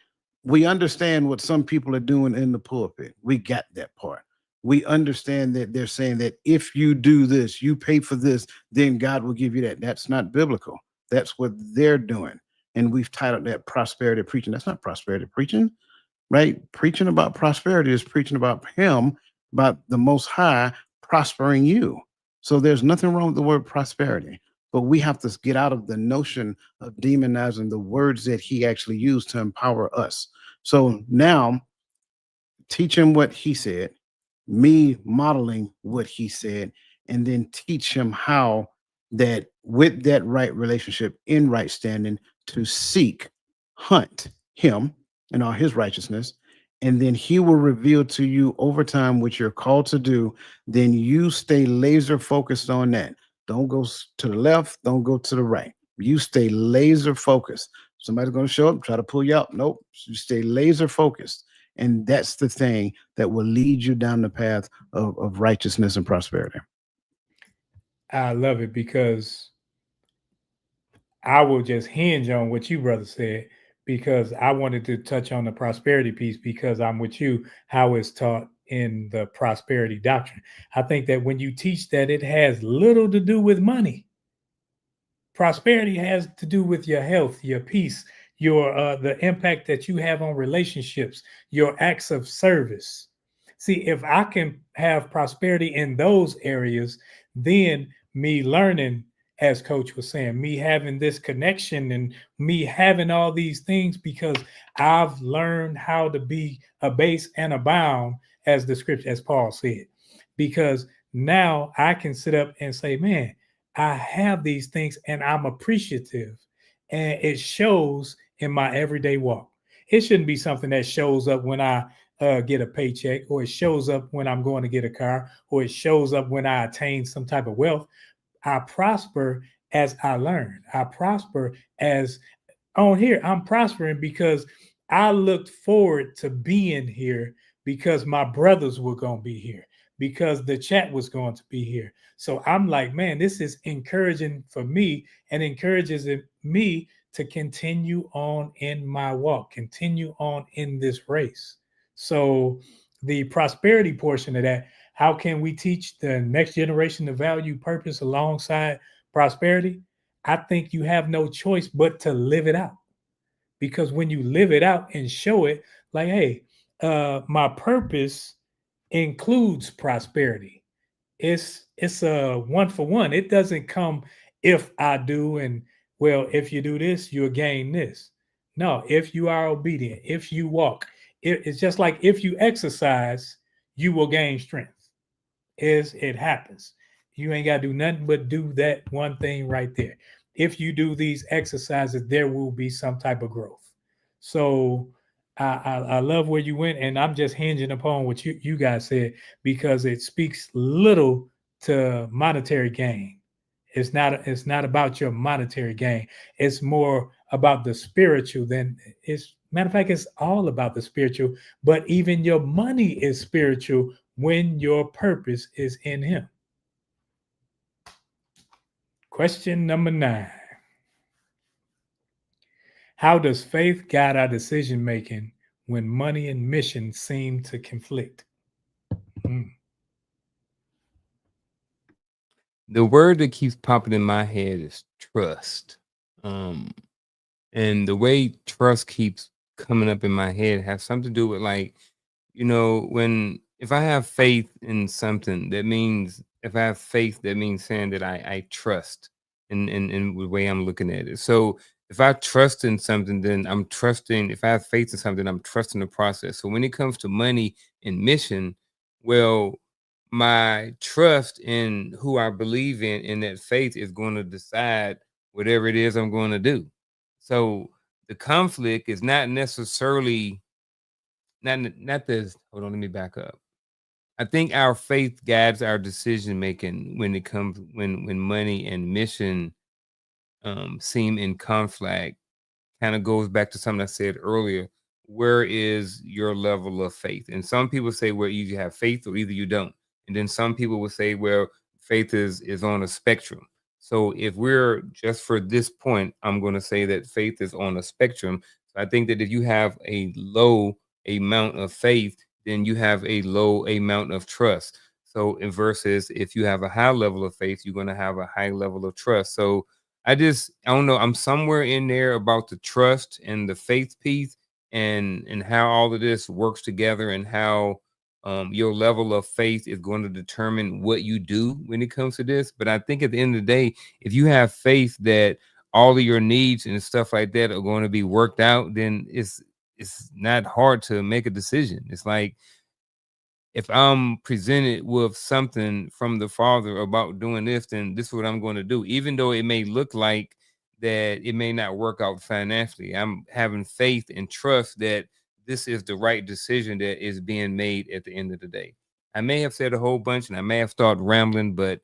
We understand what some people are doing in the pulpit. We got that part. We understand that they're saying that if you do this, you pay for this, then God will give you that. That's not biblical. That's what they're doing. And we've titled that prosperity preaching. That's not prosperity preaching, right? Preaching about prosperity is preaching about him, about the Most High prospering you. So there's nothing wrong with the word prosperity, but we have to get out of the notion of demonizing the words that he actually used to empower us. So now teach him what he said, me modeling what he said, and then teach him how that with that right relationship in right standing to seek, hunt him and all his righteousness, and then he will reveal to you over time what you're called to do. Then you stay laser focused on that. Don't go to the left, don't go to the right. You stay laser focused. Somebody's going to show up, try to pull you out. Nope. You stay laser focused. And that's the thing that will lead you down the path of righteousness and prosperity.
I love it, because I will just hinge on what you, brother, said, because I wanted to touch on the prosperity piece, because I'm with you, how it's taught in the prosperity doctrine. I think that when you teach that it has little to do with money, prosperity has to do with your health, your peace, your the impact that you have on relationships, your acts of service. See, if I can have prosperity in those areas, then me learning, as Coach was saying, me having this connection and me having all these things because I've learned how to be a base and abound, as the scripture, as Paul said. Because now I can sit up and say, man, I have these things and I'm appreciative. And it shows in my everyday walk. It shouldn't be something that shows up when I get a paycheck, or it shows up when I'm going to get a car, or it shows up when I attain some type of wealth. I prosper as I learn. I prosper as on here. I'm prospering because I looked forward to being here because my brothers were going to be here, because the chat was going to be here. So I'm like, man, this is encouraging for me and encourages me to continue on in my walk, continue on in this race. So the prosperity portion of that, how can we teach the next generation to value purpose alongside prosperity? I think you have no choice but to live it out. Because when you live it out and show it, like, hey, my purpose includes prosperity. It's a one for one. It doesn't come if I do, and well, if you do this, you'll gain this. No, if you are obedient, if you walk, it's just like if you exercise, you will gain strength. It happens. You ain't got to do nothing but do that one thing right there. If you do these exercises, there will be some type of growth. So I love where you went, and I'm just hinging upon what you guys said, because it speaks little to monetary gain. It's not about your monetary gain. It's more about the spiritual than it's. Matter of fact, it's all about the spiritual, but even your money is spiritual when your purpose is in Him. Question number 9. How does faith guide our decision making when money and mission seem to conflict?
The word that keeps popping in my head is trust. And the way trust keeps coming up in my head has something to do with, like, if I have faith in something, that means, if I have faith, that means saying that I trust in the way I'm looking at it. So if I trust in something, then I'm trusting. If I have faith in something, I'm trusting the process. So when it comes to money and mission, well, my trust in who I believe in that faith is going to decide whatever it is I'm going to do. So the conflict is not necessarily not this. Hold on, let me back up. I think our faith guides our decision making when it comes when money and mission seem in conflict. Kind of goes back to something I said earlier. Where is your level of faith? And some people say, well, either you have faith or either you don't. And then some people will say, well, faith is on a spectrum. So if we're just for this point, I'm going to say that faith is on a spectrum. So I think that if you have a low amount of faith, then you have a low amount of trust. So versus if you have a high level of faith, you're going to have a high level of trust. So I don't know. I'm somewhere in there about the trust and the faith piece, and how all of this works together, and how your level of faith is going to determine what you do when it comes to this. But I think at the end of the day, if you have faith that all of your needs and stuff like that are going to be worked out, then it's not hard to make a decision. It's like, if I'm presented with something from the Father about doing this, then this is what I'm going to do. Even though it may look like that it may not work out financially, I'm having faith and trust that this is the right decision that is being made at the end of the day. I may have said a whole bunch and I may have started rambling, but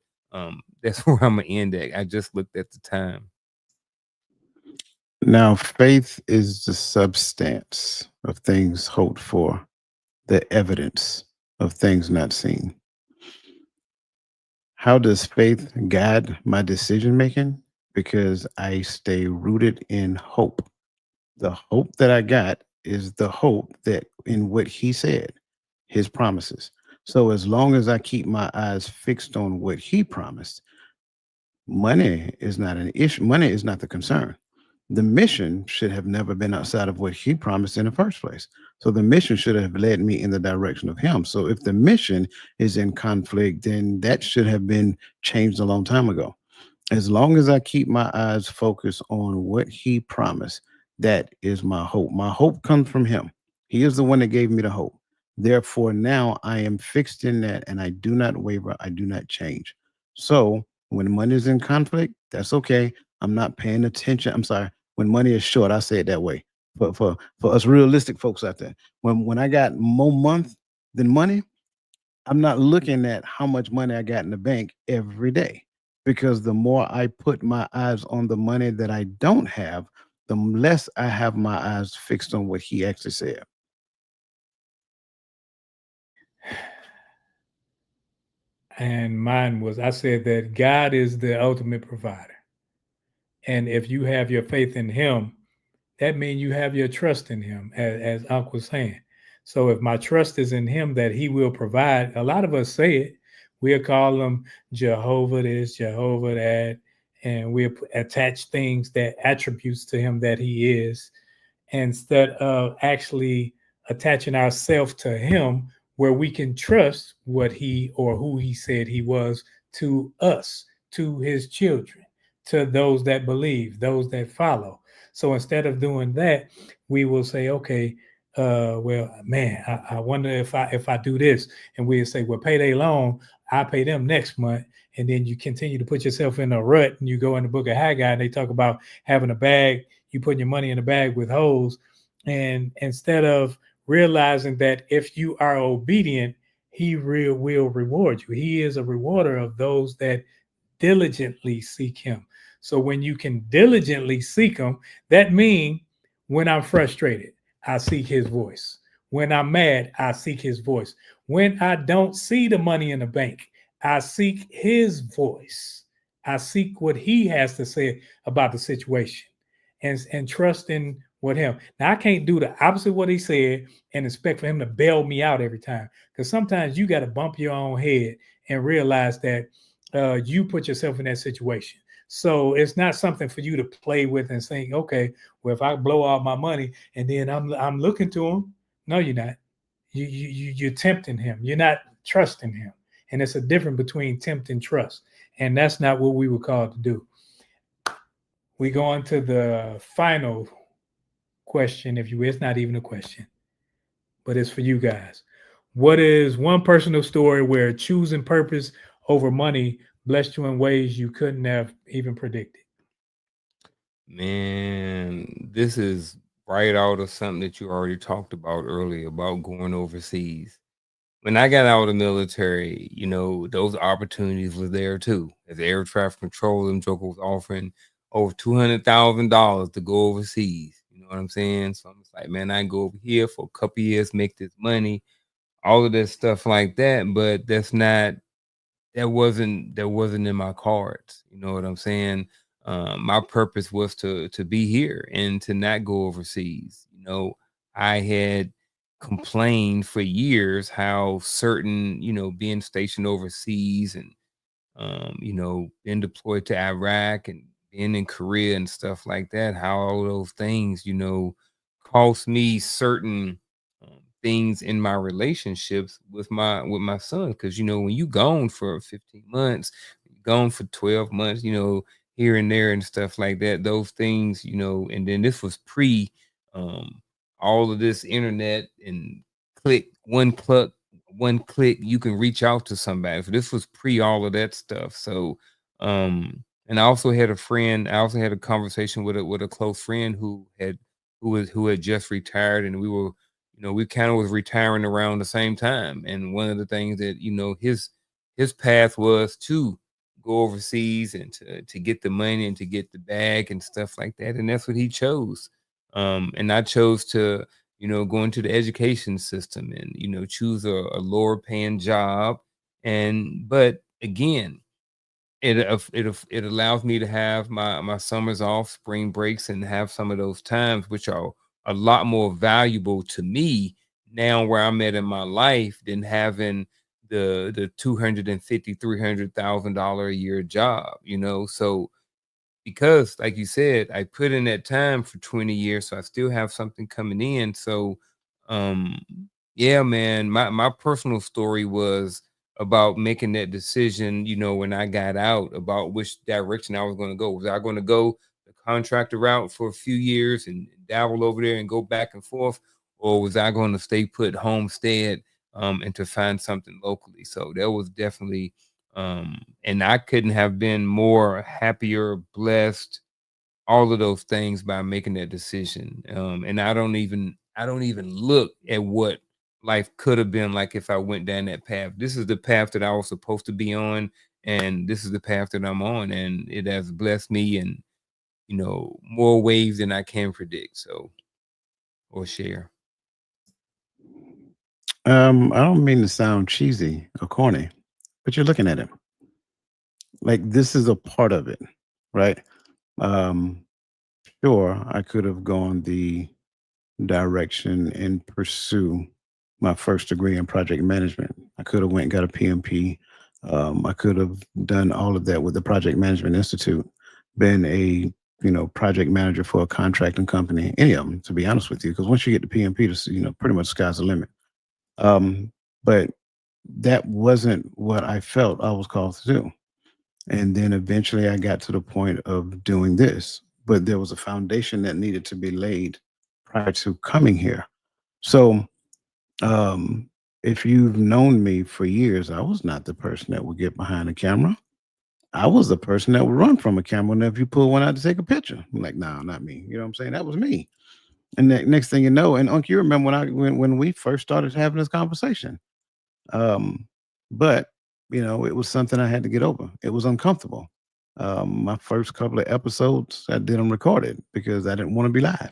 that's where I'm going to end at. I just looked at the time.
Now, faith is the substance of things hoped for, the evidence of things not seen. How does faith guide my decision making? Because I stay rooted in hope. The hope that I got is the hope that in what He said, His promises. So as long as I keep my eyes fixed on what He promised, money is not an issue. Money is not the concern. The mission should have never been outside of what he promised in the first place. So the mission should have led me in the direction of him. So if the mission is in conflict, then that should have been changed a long time ago. As long as I keep my eyes focused on what he promised, that is my hope. My hope comes from him. He is the one that gave me the hope. Therefore, now I am fixed in that and I do not waver. I do not change. So when money is in conflict, that's okay. I'm not paying attention. I'm sorry. When money is short, I say it that way. For us realistic folks out there, when I got more month than money, I'm not looking at how much money I got in the bank every day, because the more I put my eyes on the money that I don't have, the less I have my eyes fixed on what he actually said.
And mine was, I said that God is the ultimate provider. And if you have your faith in him, that means you have your trust in him, as Uncle was saying. So if my trust is in him that he will provide, a lot of us say it, we'll call him Jehovah this, Jehovah that, and we'll attach things, that attributes to him that he is, instead of actually attaching ourselves to him, where we can trust what he or who he said he was to us, to his children, to those that believe, those that follow. So instead of doing that, we will say, okay, well, man, I wonder if I do this, and we'll say, well, pay their loan, I pay them next month, and then you continue to put yourself in a rut, and you go in the book of Haggai, and they talk about having a bag, you put your money in a bag with holes, and instead of realizing that if you are obedient, he will reward you. He is a rewarder of those that diligently seek him. So when you can diligently seek him, that means when I'm frustrated, I seek his voice. When I'm mad, I seek his voice. When I don't see the money in the bank, I seek his voice. I seek what he has to say about the situation, and trust in what him. Now I can't do the opposite of what he said and expect for him to bail me out every time. Because sometimes you got to bump your own head and realize that you put yourself in that situation. So it's not something for you to play with and think, okay, well, if I blow all my money and then I'm looking to him. No, you're not. You're tempting him. You're not trusting him. And it's a difference between tempt and trust. And that's not what we were called to do. We go on to the final question, if you will. It's not even a question, but it's for you guys. What is one personal story where choosing purpose over money blessed you in ways you couldn't have even predicted?
Man, this is right out of something that you already talked about earlier about going overseas. When I got out of the military, those opportunities were there too. As air traffic control, them joker was offering over $200,000 to go overseas. You know what I'm saying? So I'm just like, man, I can go over here for a couple years, make this money, all of this stuff like that. But that wasn't in my cards. You know what I'm saying? My purpose was to be here and to not go overseas. I had complained for years how certain, being stationed overseas and being deployed to Iraq and being in Korea and stuff like that, how all those things, cost me certain things in my relationships with my son. Because when you gone for 15 months, gone for 12 months, here and there and stuff like that, those things, and then this was pre all of this internet and one click you can reach out to somebody. So this was pre all of that stuff. So and I also had a conversation with a close friend who had just retired, and we were, we kind of was retiring around the same time. And one of the things that, his path was to go overseas and to get the money and to get the bag and stuff like that. And that's what he chose. And I chose to, go into the education system and, choose a lower paying job. But again, it allows me to have my summers off, spring breaks, and have some of those times, which are a lot more valuable to me now where I'm at in my life than having the $250,000-$300,000 a year job. So because, like you said, I put in that time for 20 years, so I still have something coming in. So, um, yeah, man, my personal story was about making that decision, when I got out, about which direction I was going to go. Was I going to go the contractor route for a few years and dabble over there and go back and forth, or was I going to stay put homestead, and to find something locally? So that was definitely, and I couldn't have been more happier, blessed, all of those things by making that decision. And I don't even look at what life could have been like if I went down that path. This is the path that I was supposed to be on, and this is the path that I'm on, and it has blessed me in, more ways than I can predict. So, or share.
I don't mean to sound cheesy or corny, but you're looking at him. Like this is a part of it, right? Um, sure, I could have gone the direction and pursue my first degree in project management. I could have went and got a PMP. I could have done all of that with the Project Management Institute, been a project manager for a contracting company, any of them, to be honest with you, because once you get the PMP, pretty much sky's the limit. But that wasn't what I felt I was called to do. And then eventually I got to the point of doing this, but there was a foundation that needed to be laid prior to coming here. So, if you've known me for years, I was not the person that would get behind a camera. I was the person that would run from a camera whenever you pull one out to take a picture. I'm like, no, not me. You know what I'm saying? That was me. And the next thing you know, and Unc, you remember when we first started having this conversation. Um, but it was something I had to get over. It was uncomfortable. My first couple of episodes, I did them recorded because I didn't want to be live.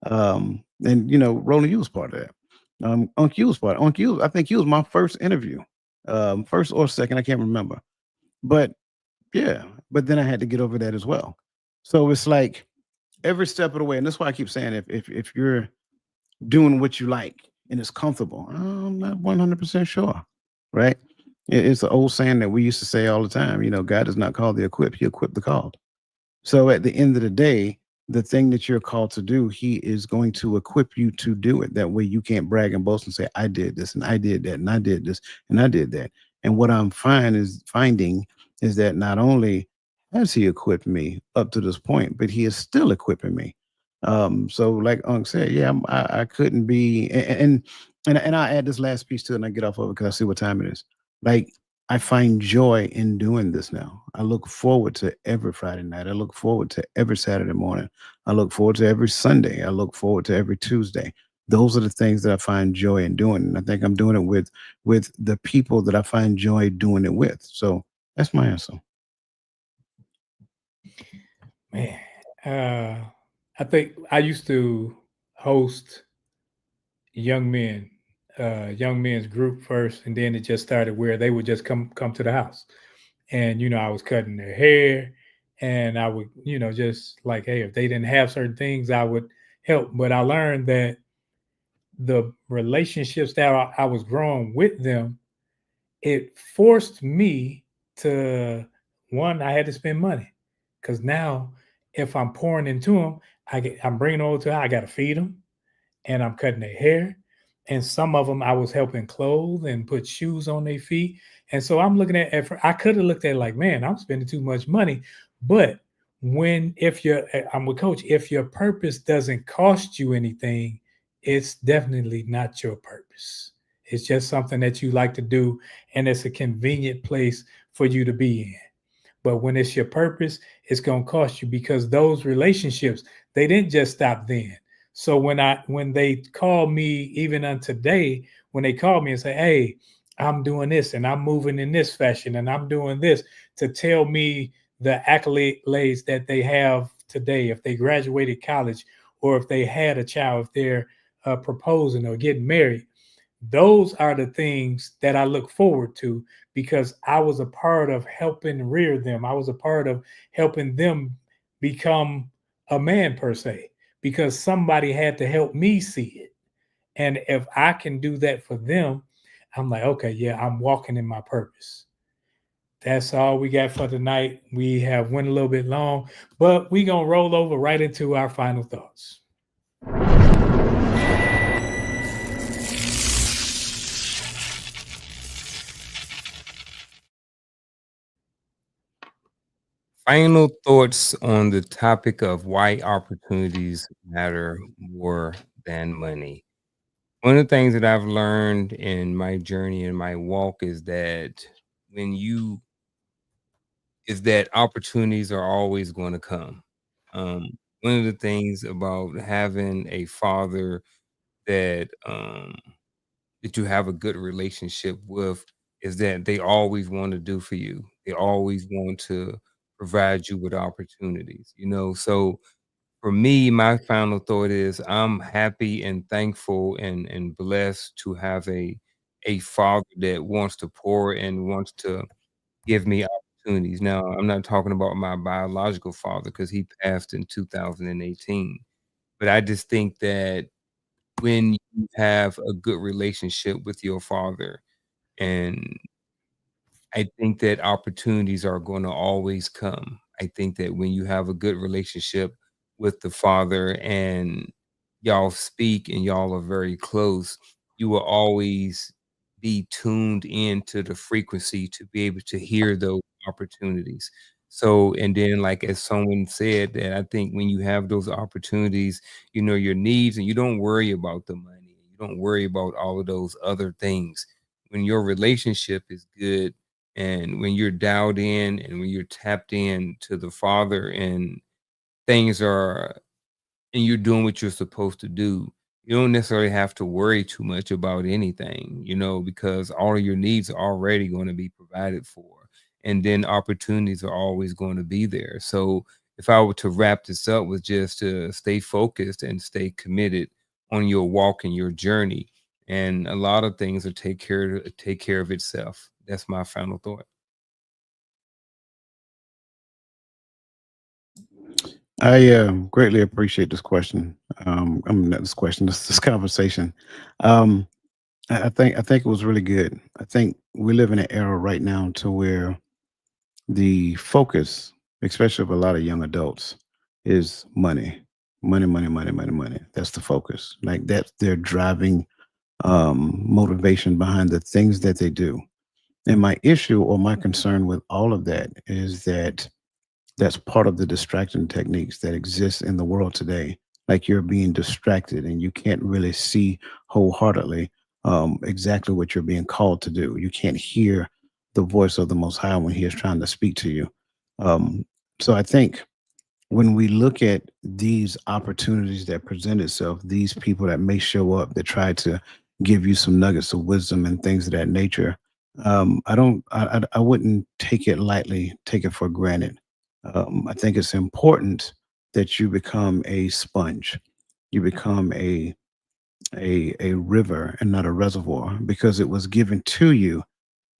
And Roland, you was part of that. Unc, you was part. Unc, you, I think you was my first interview, first or second, I can't remember. But yeah, but then I had to get over that as well. So it's like every step of the way, and that's why I keep saying if you're doing what you like and it's comfortable, I'm not 100% sure, right? It's an old saying that we used to say all the time. God does not call the equipped; He equipped the called. So at the end of the day, the thing that you're called to do, He is going to equip you to do it. That way you can't brag and boast and say, I did this and I did that and I did this and I did that. And what I'm finding is that not only has He equipped me up to this point, but He is still equipping me. So like Unc said, yeah, I couldn't be, and I add this last piece to it and I get off of it because I see what time it is. Like I find joy in doing this now. I look forward to every Friday night. I look forward to every Saturday morning. I look forward to every Sunday. I look forward to every Tuesday. Those are the things that I find joy in doing. And I think I'm doing it with the people that I find joy doing it with. So that's my answer.
Man, I think I used to host young men, young men's group first, and then it just started where they would just come to the house, and I was cutting their hair, and I would just like, hey, if they didn't have certain things, I would help. But I learned that the relationships that I was growing with them, it forced me to, one, I had to spend money because now if I'm pouring into them, I'm bringing them over to, I got to feed them, and I'm cutting their hair. And some of them I was helping clothe and put shoes on their feet. And so I'm looking at I could have looked at it like, man, I'm spending too much money. But I'm with Coach, if your purpose doesn't cost you anything, it's definitely not your purpose. It's just something that you like to do, and it's a convenient place for you to be in. But when it's your purpose, it's going to cost you, because those relationships, they didn't just stop then. So when they call me, even on today, when they call me and say, hey, I'm doing this and I'm moving in this fashion and I'm doing this, to tell me the accolades that they have today, if they graduated college or if they had a child, if they're proposing or getting married, those are the things that I look forward to, because I was a part of helping rear them. I was a part of helping them become a man, per se, because somebody had to help me see it. And if I can do that for them, I'm like, okay, yeah, I'm walking in my purpose. that's all we got for tonight. We have went a little bit long, but we're going to roll over right into our final thoughts.
Final thoughts on the topic of why opportunities matter more than money. One of the things that I've learned in my journey and my walk is that opportunities are always going to come. One of the things about having a father that that you have a good relationship with is that they always want to do for you. They always want to provide you with opportunities, you know. So for me, my final thought is I'm happy and thankful and blessed to have a father that wants to pour and wants to give me opportunities. Now, I'm not talking about my biological father because he passed in 2018. But I just think that when you have a good relationship with your father, and I think that opportunities are gonna always come. I think that when you have a good relationship with the father and y'all speak and y'all are very close, you will always be tuned into the frequency to be able to hear those opportunities. So, and then, like as someone said, that I think when you have those opportunities, you know your needs and you don't worry about the money. You don't worry about all of those other things. When your relationship is good and when you're dialed in and when you're tapped in to the Father and things are and you're doing what you're supposed to do, you don't necessarily have to worry too much about anything, you know, because all of your needs are already going to be provided for. And then opportunities are always going to be there. So if I were to wrap this up with just to stay focused and stay committed on your walk and your journey, and a lot of things will take care of itself. That's my final thought.
I greatly appreciate this question. I mean, not this question, this conversation. Um, I think it was really good. I think we live in an era right now to where the focus, especially of a lot of young adults, is money, money, money, money, money, money. That's the focus. Like that's their driving motivation behind the things that they do. And my issue or my concern with all of that is that that's part of the distraction techniques that exist in the world today. Like you're being distracted and you can't really see wholeheartedly exactly what you're being called to do. You can't hear the voice of the Most High when He is trying to speak to you. Um, so I think when we look at these opportunities that present itself, these people that may show up that try to give you some nuggets of wisdom and things of that nature, I don't, I wouldn't take it lightly, take it for granted. I think it's important that you become a sponge, you become a river and not a reservoir because it was given to you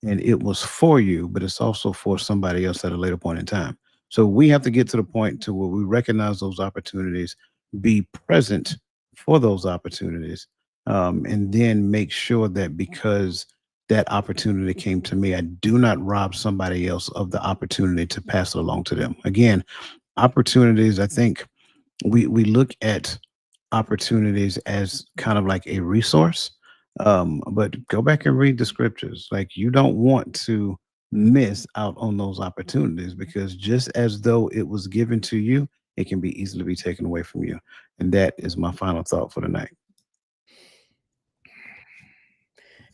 and it was for you, but it's also for somebody else at a later point in time. So we have to get to the point to where we recognize those opportunities, be present for those opportunities, and then make sure that because that opportunity came to me, I do not rob somebody else of the opportunity to pass it along to them. Again, opportunities, I think we look at opportunities as kind of like a resource. But go back and read the scriptures. Like you don't want to miss out on those opportunities because just as though it was given to you, it can be easily be taken away from you. And that is my final thought for the night.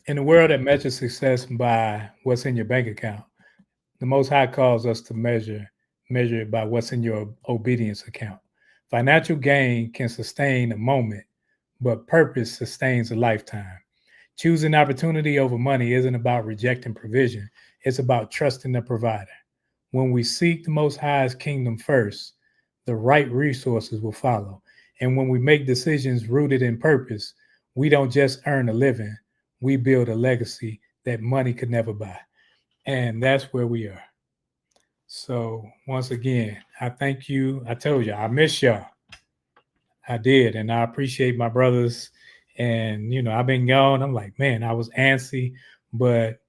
In a world that measures success by what's in your bank account, the Most High calls us to measure it by what's in your obedience account. Financial gain can sustain a moment, but purpose sustains a lifetime. Choosing opportunity over money isn't about rejecting provision. It's about trusting the provider. When we seek the Most High's kingdom first, the right resources will follow. And when we make decisions rooted in purpose, we don't just earn a living, we build a legacy that money could never buy. And that's where we are. So once again, I thank you. I told you, I miss y'all. I did. And I appreciate my brothers. And, I've been gone. I'm like, man, I was antsy, but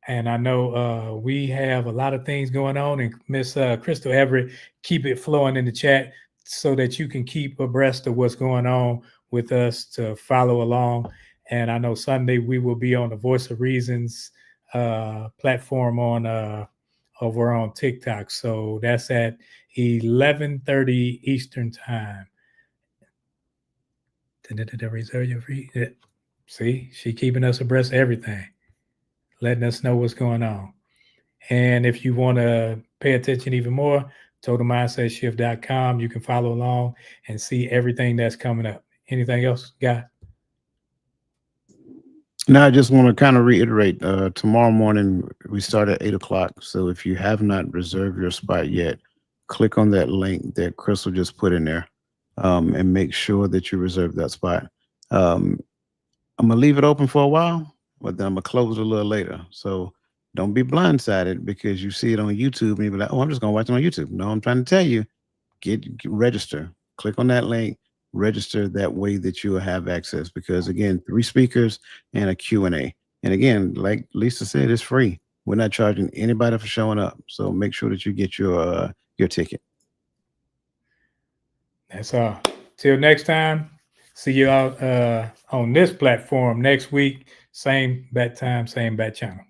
And I know we have a lot of things going on. And Miss Crystal Everett, keep it flowing in the chat so that you can keep abreast of what's going on with us to follow along. And I know Sunday we will be on the Voice of Reasons platform on over on TikTok. So that's at 11:30 Eastern time. Reserve your free. See, she keeping us abreast of everything, letting us know what's going on. And if you want to pay attention even more, totalmindsetshift.com. You can follow along and see everything that's coming up. Anything else, guys?
No, I just want to kind of reiterate, tomorrow morning we start at 8 o'clock. So if you have not reserved your spot yet, click on that link that Crystal just put in there, and make sure that you reserve that spot. I'm gonna leave it open for a while, but then I'm gonna close a little later. So don't be blindsided because you see it on YouTube and you be like, "Oh, I'm just gonna watch it on YouTube." No, I'm trying to tell you, get register. Click on that link, register. That way that you will have access. Because again, 3 speakers and a Q&A. And again, like Lisa said, it's free. We're not charging anybody for showing up. So make sure that you get your ticket.
That's all. Till next time. See you out on this platform next week. Same bat time, same bat channel.